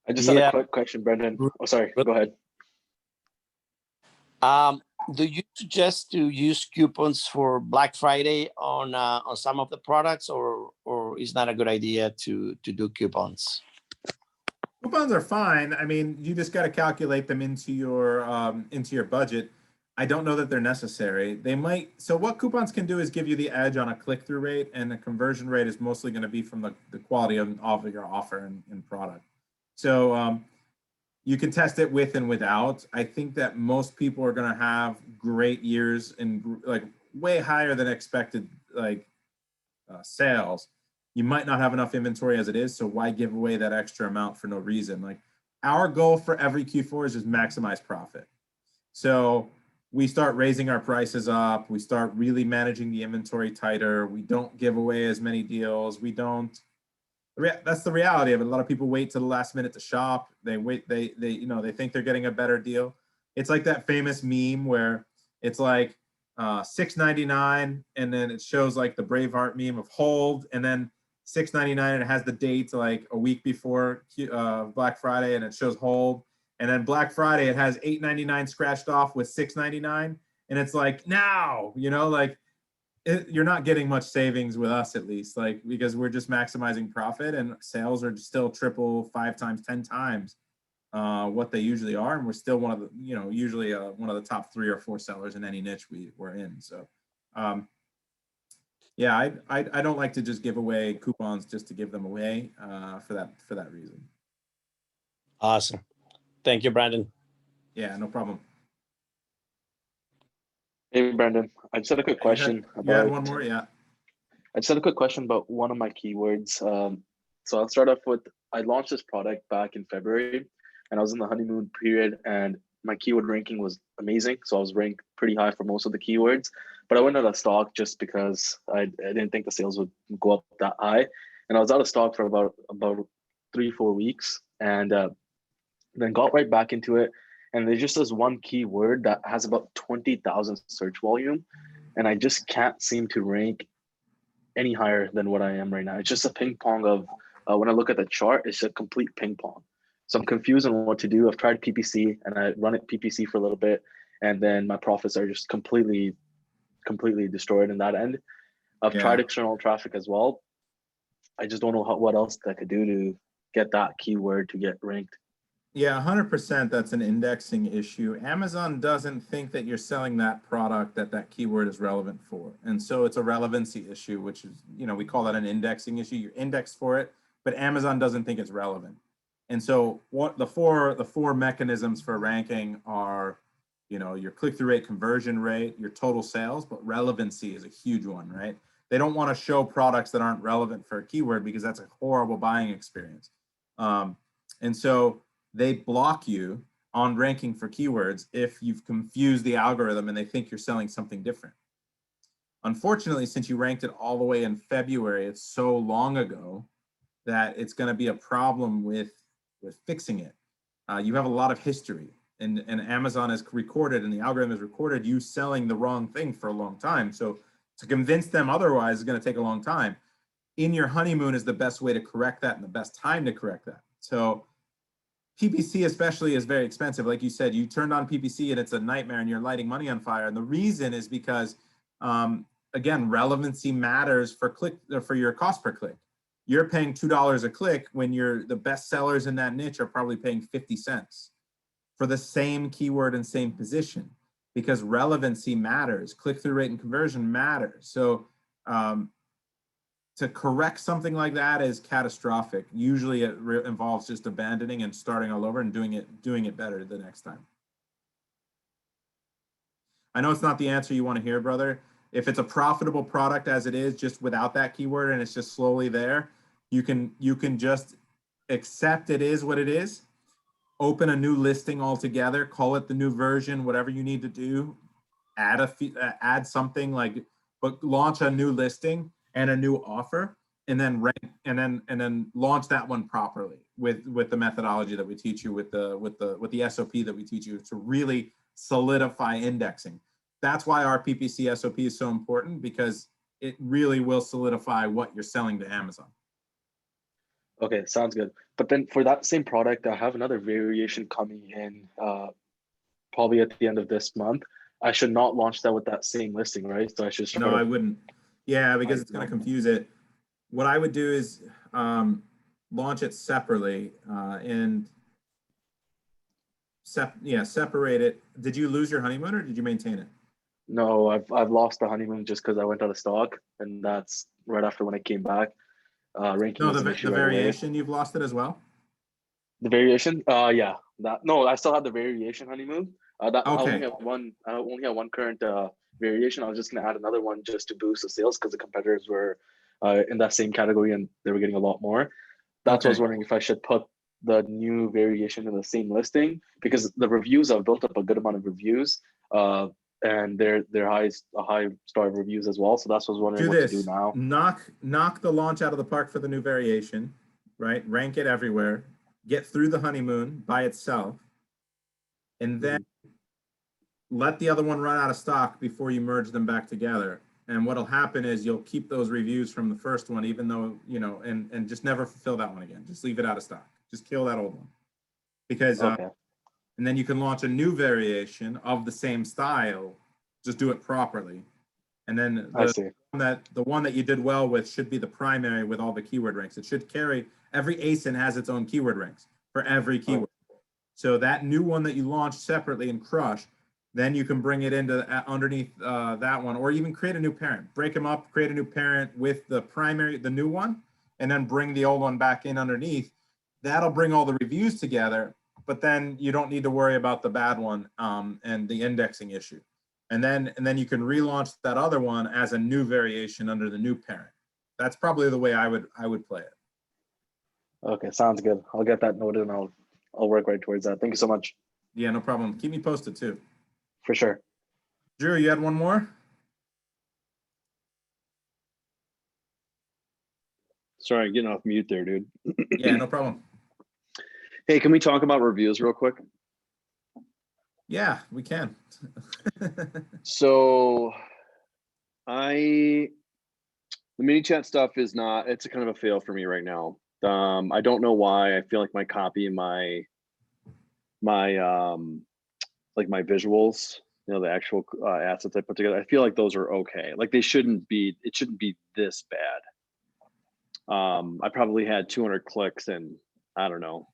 I just had a quick question, Brendan. Oh, sorry. Go ahead. Do you suggest to use coupons for Black Friday on some of the products, or is not a good idea to do coupons? Coupons are fine. I mean, you just got to calculate them into your budget. I don't know that they're necessary. They might. So what coupons can do is give you the edge on a click-through rate, and the conversion rate is mostly going to be from the quality of your offer and product. So you can test it with and without. I think that most people are going to have great years and like way higher than expected sales. You might not have enough inventory as it is, so why give away that extra amount for no reason? Like, our goal for every Q4 is just maximize profit. So we start raising our prices up. We start really managing the inventory tighter. We don't give away as many deals. We don't. That's the reality of it. A lot of people wait to the last minute to shop. They wait. They think they're getting a better deal. It's like that famous meme where it's like $6.99, and then it shows like the Braveheart meme of hold, and then $6.99, and it has the date like a week before Black Friday, and it shows hold. And then Black Friday, it has $8.99 scratched off with $6.99, and it's like, now, you're not getting much savings with us, at least, like, because we're just maximizing profit, and sales are still triple, 5 times, 10 times what they usually are, and we're still one of the, usually one of the top 3 or 4 sellers in any niche we're in. So, yeah, I don't like to just give away coupons just to give them away for that reason. Awesome. Thank you, Brandon. Yeah, no problem. Hey, Brandon. I just had a quick question. You had one more, yeah. I just had a quick question about one of my keywords. So I'll start off with, I launched this product back in February, and I was in the honeymoon period, and my keyword ranking was amazing. So I was ranked pretty high for most of the keywords, but I went out of stock just because I didn't think the sales would go up that high. And I was out of stock for about 3-4 weeks, and then got right back into it. And there's just this one keyword that has about 20,000 search volume, and I just can't seem to rank any higher than what I am right now. It's just a ping pong of, when I look at the chart, it's a complete ping pong. So I'm confused on what to do. I've tried PPC, and I run it PPC for a little bit, and then my profits are just completely destroyed in that end. I've tried external traffic as well. I just don't know what else I could do to get that keyword to get ranked. Yeah, 100%. That's an indexing issue. Amazon doesn't think that you're selling that product that keyword is relevant for. And so it's a relevancy issue, which is, we call that an indexing issue. You index for it, but Amazon doesn't think it's relevant. And so what the four mechanisms for ranking are, your click-through rate, conversion rate, your total sales, but relevancy is a huge one, right? They don't want to show products that aren't relevant for a keyword because that's a horrible buying experience. And so they block you on ranking for keywords if you've confused the algorithm and they think you're selling something different. Unfortunately, since you ranked it all the way in February, it's so long ago that it's going to be a problem with fixing it. You have a lot of history, and Amazon has recorded, and the algorithm has recorded you selling the wrong thing for a long time. So to convince them otherwise is going to take a long time. In your honeymoon is the best way to correct that and the best time to correct that. So PPC especially is very expensive. Like you said, you turned on PPC and it's a nightmare and you're lighting money on fire. And the reason is because, again, relevancy matters for your cost per click. You're paying $2 a click when the best sellers in that niche are probably paying 50 cents for the same keyword and same position, because relevancy matters. Click-through rate and conversion matters. So to correct something like that is catastrophic. Usually it involves just abandoning and starting all over and doing it better the next time. I know it's not the answer you want to hear, brother. If it's a profitable product as it is, just without that keyword, and it's just slowly there, you can just accept it is what it is, open a new listing altogether, call it the new version, whatever you need to do, add something like, but launch a new listing and a new offer, and then rank, and then launch that one properly with the methodology that we teach you, with the SOP that we teach you, to really solidify indexing. That's why our PPC SOP is so important, because it really will solidify what you're selling to Amazon. Okay, sounds good. But then for that same product, I have another variation coming in probably at the end of this month. I should not launch that with that same listing, right? So I should No, I wouldn't. Yeah, because it's going to confuse it. What I would do is launch it separately and separate it. Did you lose your honeymoon or did you maintain it? No, I've lost the honeymoon just because I went out of stock, and that's right after when I came back. Ranking No, was an the issue right away. variation, you've lost it as well? The variation, yeah, no, I still have the variation honeymoon. Okay. I only have one current variation. I was just gonna add another one just to boost the sales, because the competitors were in that same category and they were getting a lot more. That's why I was wondering if I should put the new variation in the same listing, because the reviews, I've built up a good amount of reviews, and they're a high star reviews as well. So that's what I was wondering what to do now. Knock the launch out of the park for the new variation, right? Rank it everywhere. Get through the honeymoon by itself, and then let the other one run out of stock before you merge them back together. And what'll happen is you'll keep those reviews from the first one, even though, you know, and just never fulfill that one again. Just leave it out of stock. Just kill that old one. Because, and then you can launch a new variation of the same style. Just do it properly. And then the one that you did well with should be the primary with all the keyword ranks. It should carry, every ASIN has its own keyword ranks for every keyword. So that new one that you launched separately in Crush, then you can bring it into underneath that one, or even create a new parent. Break them up, create a new parent with the primary, the new one, and then bring the old one back in underneath. That'll bring all the reviews together, but then you don't need to worry about the bad one and the indexing issue. And then you can relaunch that other one as a new variation under the new parent. That's probably the way I would play it. Okay, sounds good. I'll get that noted and I'll work right towards that. Thank you so much. Yeah, no problem. Keep me posted too. For sure. Drew, you had one more? Sorry, getting off mute there, dude. Yeah, no problem. Hey, can we talk about reviews real quick? Yeah, we can. So the mini chat stuff is it's a kind of a fail for me right now. I don't know why. I feel like my copy and my like my visuals, you know, the actual assets I put together, I feel like those are okay. Like it shouldn't be this bad. I probably had 200 clicks and I don't know.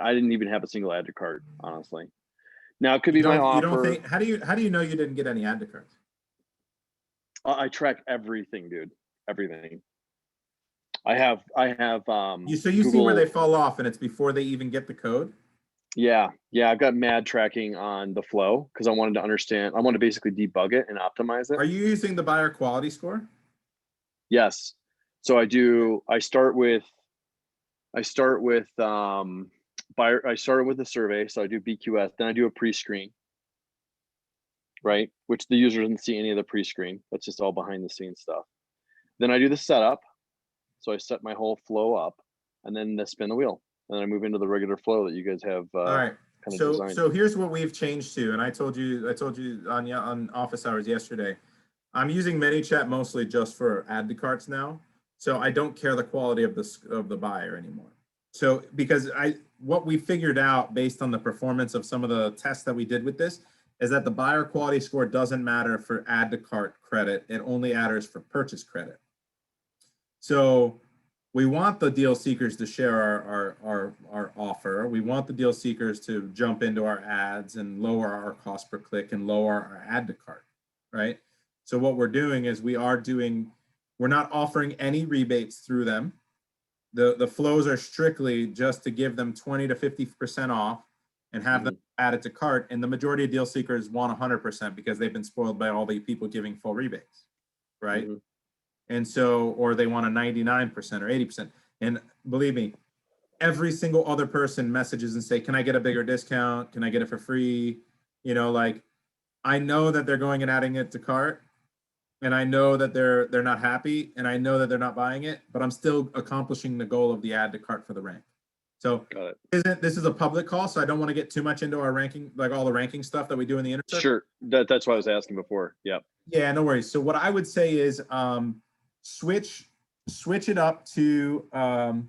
I didn't even have a single add to cart, honestly. Now it could be my offer. You don't think, how do you know you didn't get any add to carts? I track everything, dude. Everything. I have so you Google, see where they fall off and it's before they even get the code? Yeah, I've got mad tracking on the flow because I wanted to understand. I want to basically debug it and optimize it. Are you using the buyer quality score? Yes. So I do. I start with buyer. I started with the survey, so I do BQS. Then I do a pre-screen, right? Which the user doesn't see any of the pre-screen. That's just all behind the scenes stuff. Then I do the setup. So I set my whole flow up, and then I spin the wheel. And then I move into the regular flow that you guys have. All right. Kind of designed. So here's what we've changed to, and I told you on office hours yesterday. I'm using ManyChat mostly just for add to carts now, so I don't care the quality of the buyer anymore. So because what we figured out based on the performance of some of the tests that we did with this is that the buyer quality score doesn't matter for add to cart credit; it only matters for purchase credit. So we want the deal seekers to share our offer. We want the deal seekers to jump into our ads and lower our cost per click and lower our add to cart, right? So what we're doing is we're not offering any rebates through them. The flows are strictly just to give them 20 to 50% off and have them added to cart. And the majority of deal seekers want 100% because they've been spoiled by all the people giving full rebates, right? And so, or they want a 99% or 80%. And believe me, every single other person messages and say, can I get a bigger discount? Can I get it for free? You know, like, I know that they're going and adding it to cart. and I know that they're not happy, and I know that they're not buying it, but I'm still accomplishing the goal of the add to cart for the rank. So Got it. this is a public call, so I don't want to get too much into our ranking, like all the ranking stuff that we do in the inner circle. Sure. That's what I was asking before. Yep. Yeah, no worries. So what I would say is switch it up to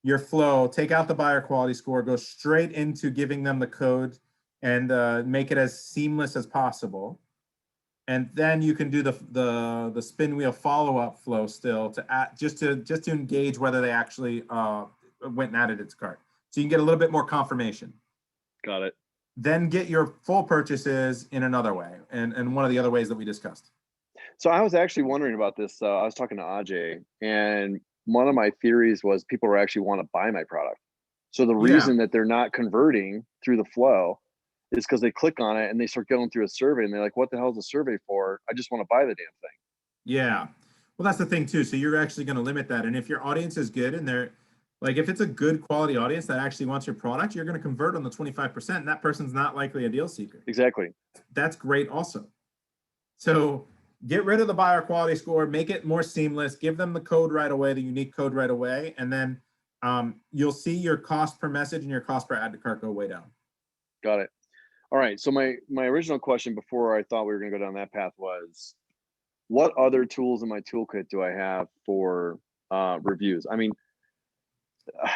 your flow, take out the buyer quality score, go straight into giving them the code, and make it as seamless as possible. And then you can do the spin wheel follow-up flow still to add, just to engage whether they actually went and added it to cart. So you can get a little bit more confirmation. Got it. Then get your full purchases in another way, and one of the other ways that we discussed. So I was actually wondering about this. I was talking to Ajay, and one of my theories was people are actually want to buy my product. So the reason that they're not converting through the flow is because they click on it and they start going through a survey and they're like, what the hell is a survey for? I just want to buy the damn thing. Yeah. Well, that's the thing too. So you're actually going to limit that. And if your audience is good and they're like, if it's a good quality audience that actually wants your product, you're going to convert on the 25%. And that person's not likely a deal seeker. Exactly. That's great also. So get rid of the buyer quality score, make it more seamless, give them the code right away, the unique code right away. And then you'll see your cost per message and your cost per add to cart go way down. Got it. All right. So my original question before I thought we were going to go down that path was, what other tools in my toolkit do I have for reviews? I mean,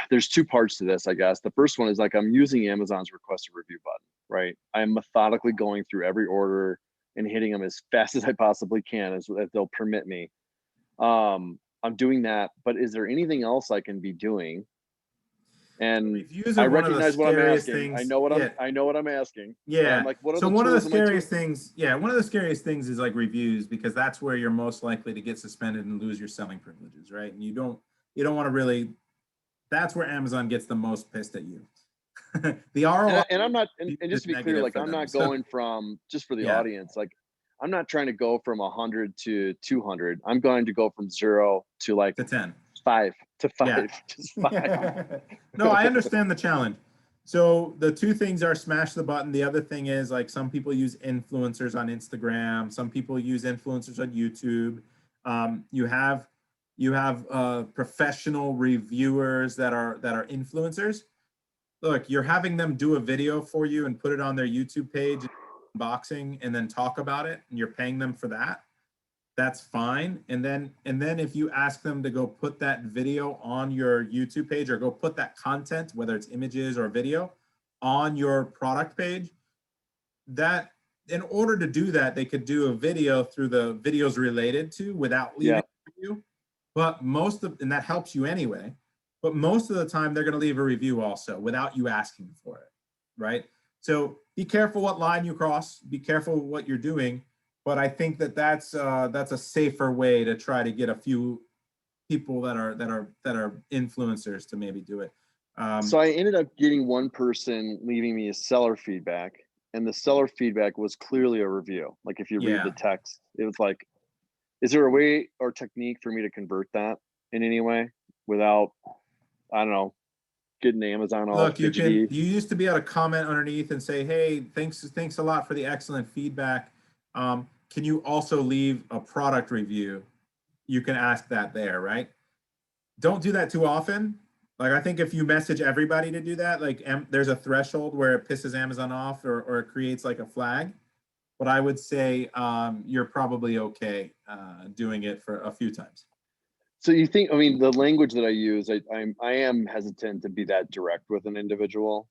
there's two parts to this, I guess. The first one is like I'm using Amazon's request a review button, right? I'm methodically going through every order and hitting them as fast as I possibly can, as they'll permit me. I'm doing that, but is there anything else I can be doing? And I recognize what I'm asking. I know what I'm asking. Yeah. Like, what are so the one of the tools in my scariest things, one of the scariest things is like reviews, because that's where you're most likely to get suspended and lose your selling privileges, right? And you don't want to really. That's where Amazon gets the most pissed at you. The ROI. And I'm not, and just to be clear, like I'm not going from, just for the audience, like I'm not trying to go from 100 to 200. I'm going to go from 0 to like to 10. 5 to 5. Just 5. No, I understand the challenge. So the two things are smash the button. The other thing is like some people use influencers on Instagram. Some people use influencers on YouTube. You have professional reviewers that are influencers. Look, you're having them do a video for you and put it on their YouTube page, unboxing, and then talk about it, and you're paying them for that. That's fine. And then if you ask them to go put that video on your YouTube page, or go put that content, whether it's images or video, on your product page, that in order to do that, they could do a video through the videos related to without leaving a review. But and that helps you anyway. But most of the time, they're going to leave a review also without you asking for it, right? So be careful what line you cross. Be careful what you're doing. But I think that's a safer way to try to get a few people that are influencers to maybe do it. So I ended up getting one person leaving me a seller feedback, and the seller feedback was clearly a review. Like if you read the text, it was like, is there a way or technique for me to convert that in any way without, I don't know, getting Amazon all fidgety? You used to be able to comment underneath and say, hey, thanks a lot for the excellent feedback. Can you also leave a product review? You can ask that there, right? Don't do that too often. Like, I think if you message everybody to do that, like there's a threshold where it pisses Amazon off or it creates like a flag. But I would say you're probably okay doing it for a few times. So you think, I mean, the language that I use, I am hesitant to be that direct with an individual.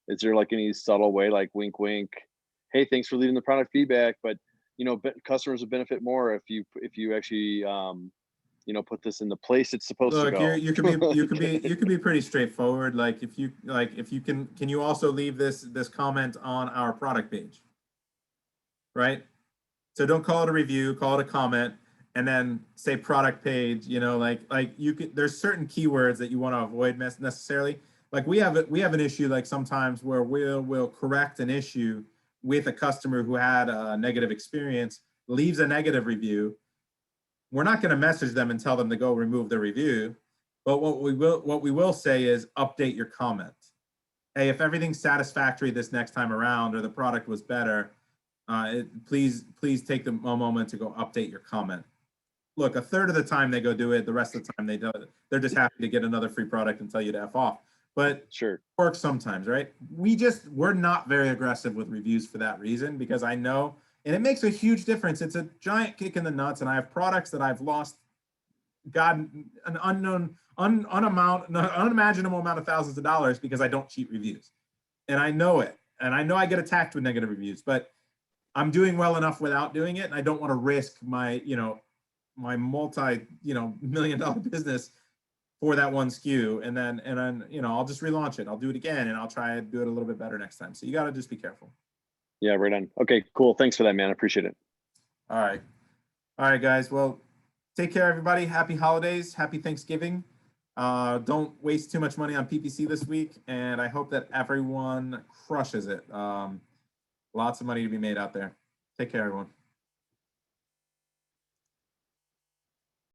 Is there like any subtle way, like wink, wink, hey, thanks for leaving the product feedback, but you know, customers would benefit more if you actually you know, put this in the place it's supposed to go. You can be pretty straightforward. Like if you can you also leave this comment on our product page, right? So don't call it a review, call it a comment, and then say product page. You know, like you can. There's certain keywords that you want to avoid necessarily. Like we have an issue like sometimes where we'll correct an issue with a customer who had a negative experience, leaves a negative review. We're not going to message them and tell them to go remove the review, but what we will say is update your comment. Hey, if everything's satisfactory this next time around, or the product was better, please take a moment to go update your comment. Look, a third of the time they go do it, the rest of the time they don't. They're just happy to get another free product and tell you to F off. But Sure. it works sometimes, right? We're not very aggressive with reviews for that reason, because I know, and it makes a huge difference. It's a giant kick in the nuts, and I have products that I've lost, God, an unimaginable amount of thousands of dollars because I don't cheat reviews. And I know it. And I know I get attacked with negative reviews, but I'm doing well enough without doing it. And I don't want to risk my, my multi-million-dollar business for that one SKU. And then, I'll just relaunch it. I'll do it again, and I'll try to do it a little bit better next time. So you got to just be careful. Yeah, right on. Okay, cool. Thanks for that, man. I appreciate it. All right, guys. Well, take care, everybody. Happy holidays. Happy Thanksgiving. Don't waste too much money on PPC this week, and I hope that everyone crushes it. Lots of money to be made out there. Take care, everyone.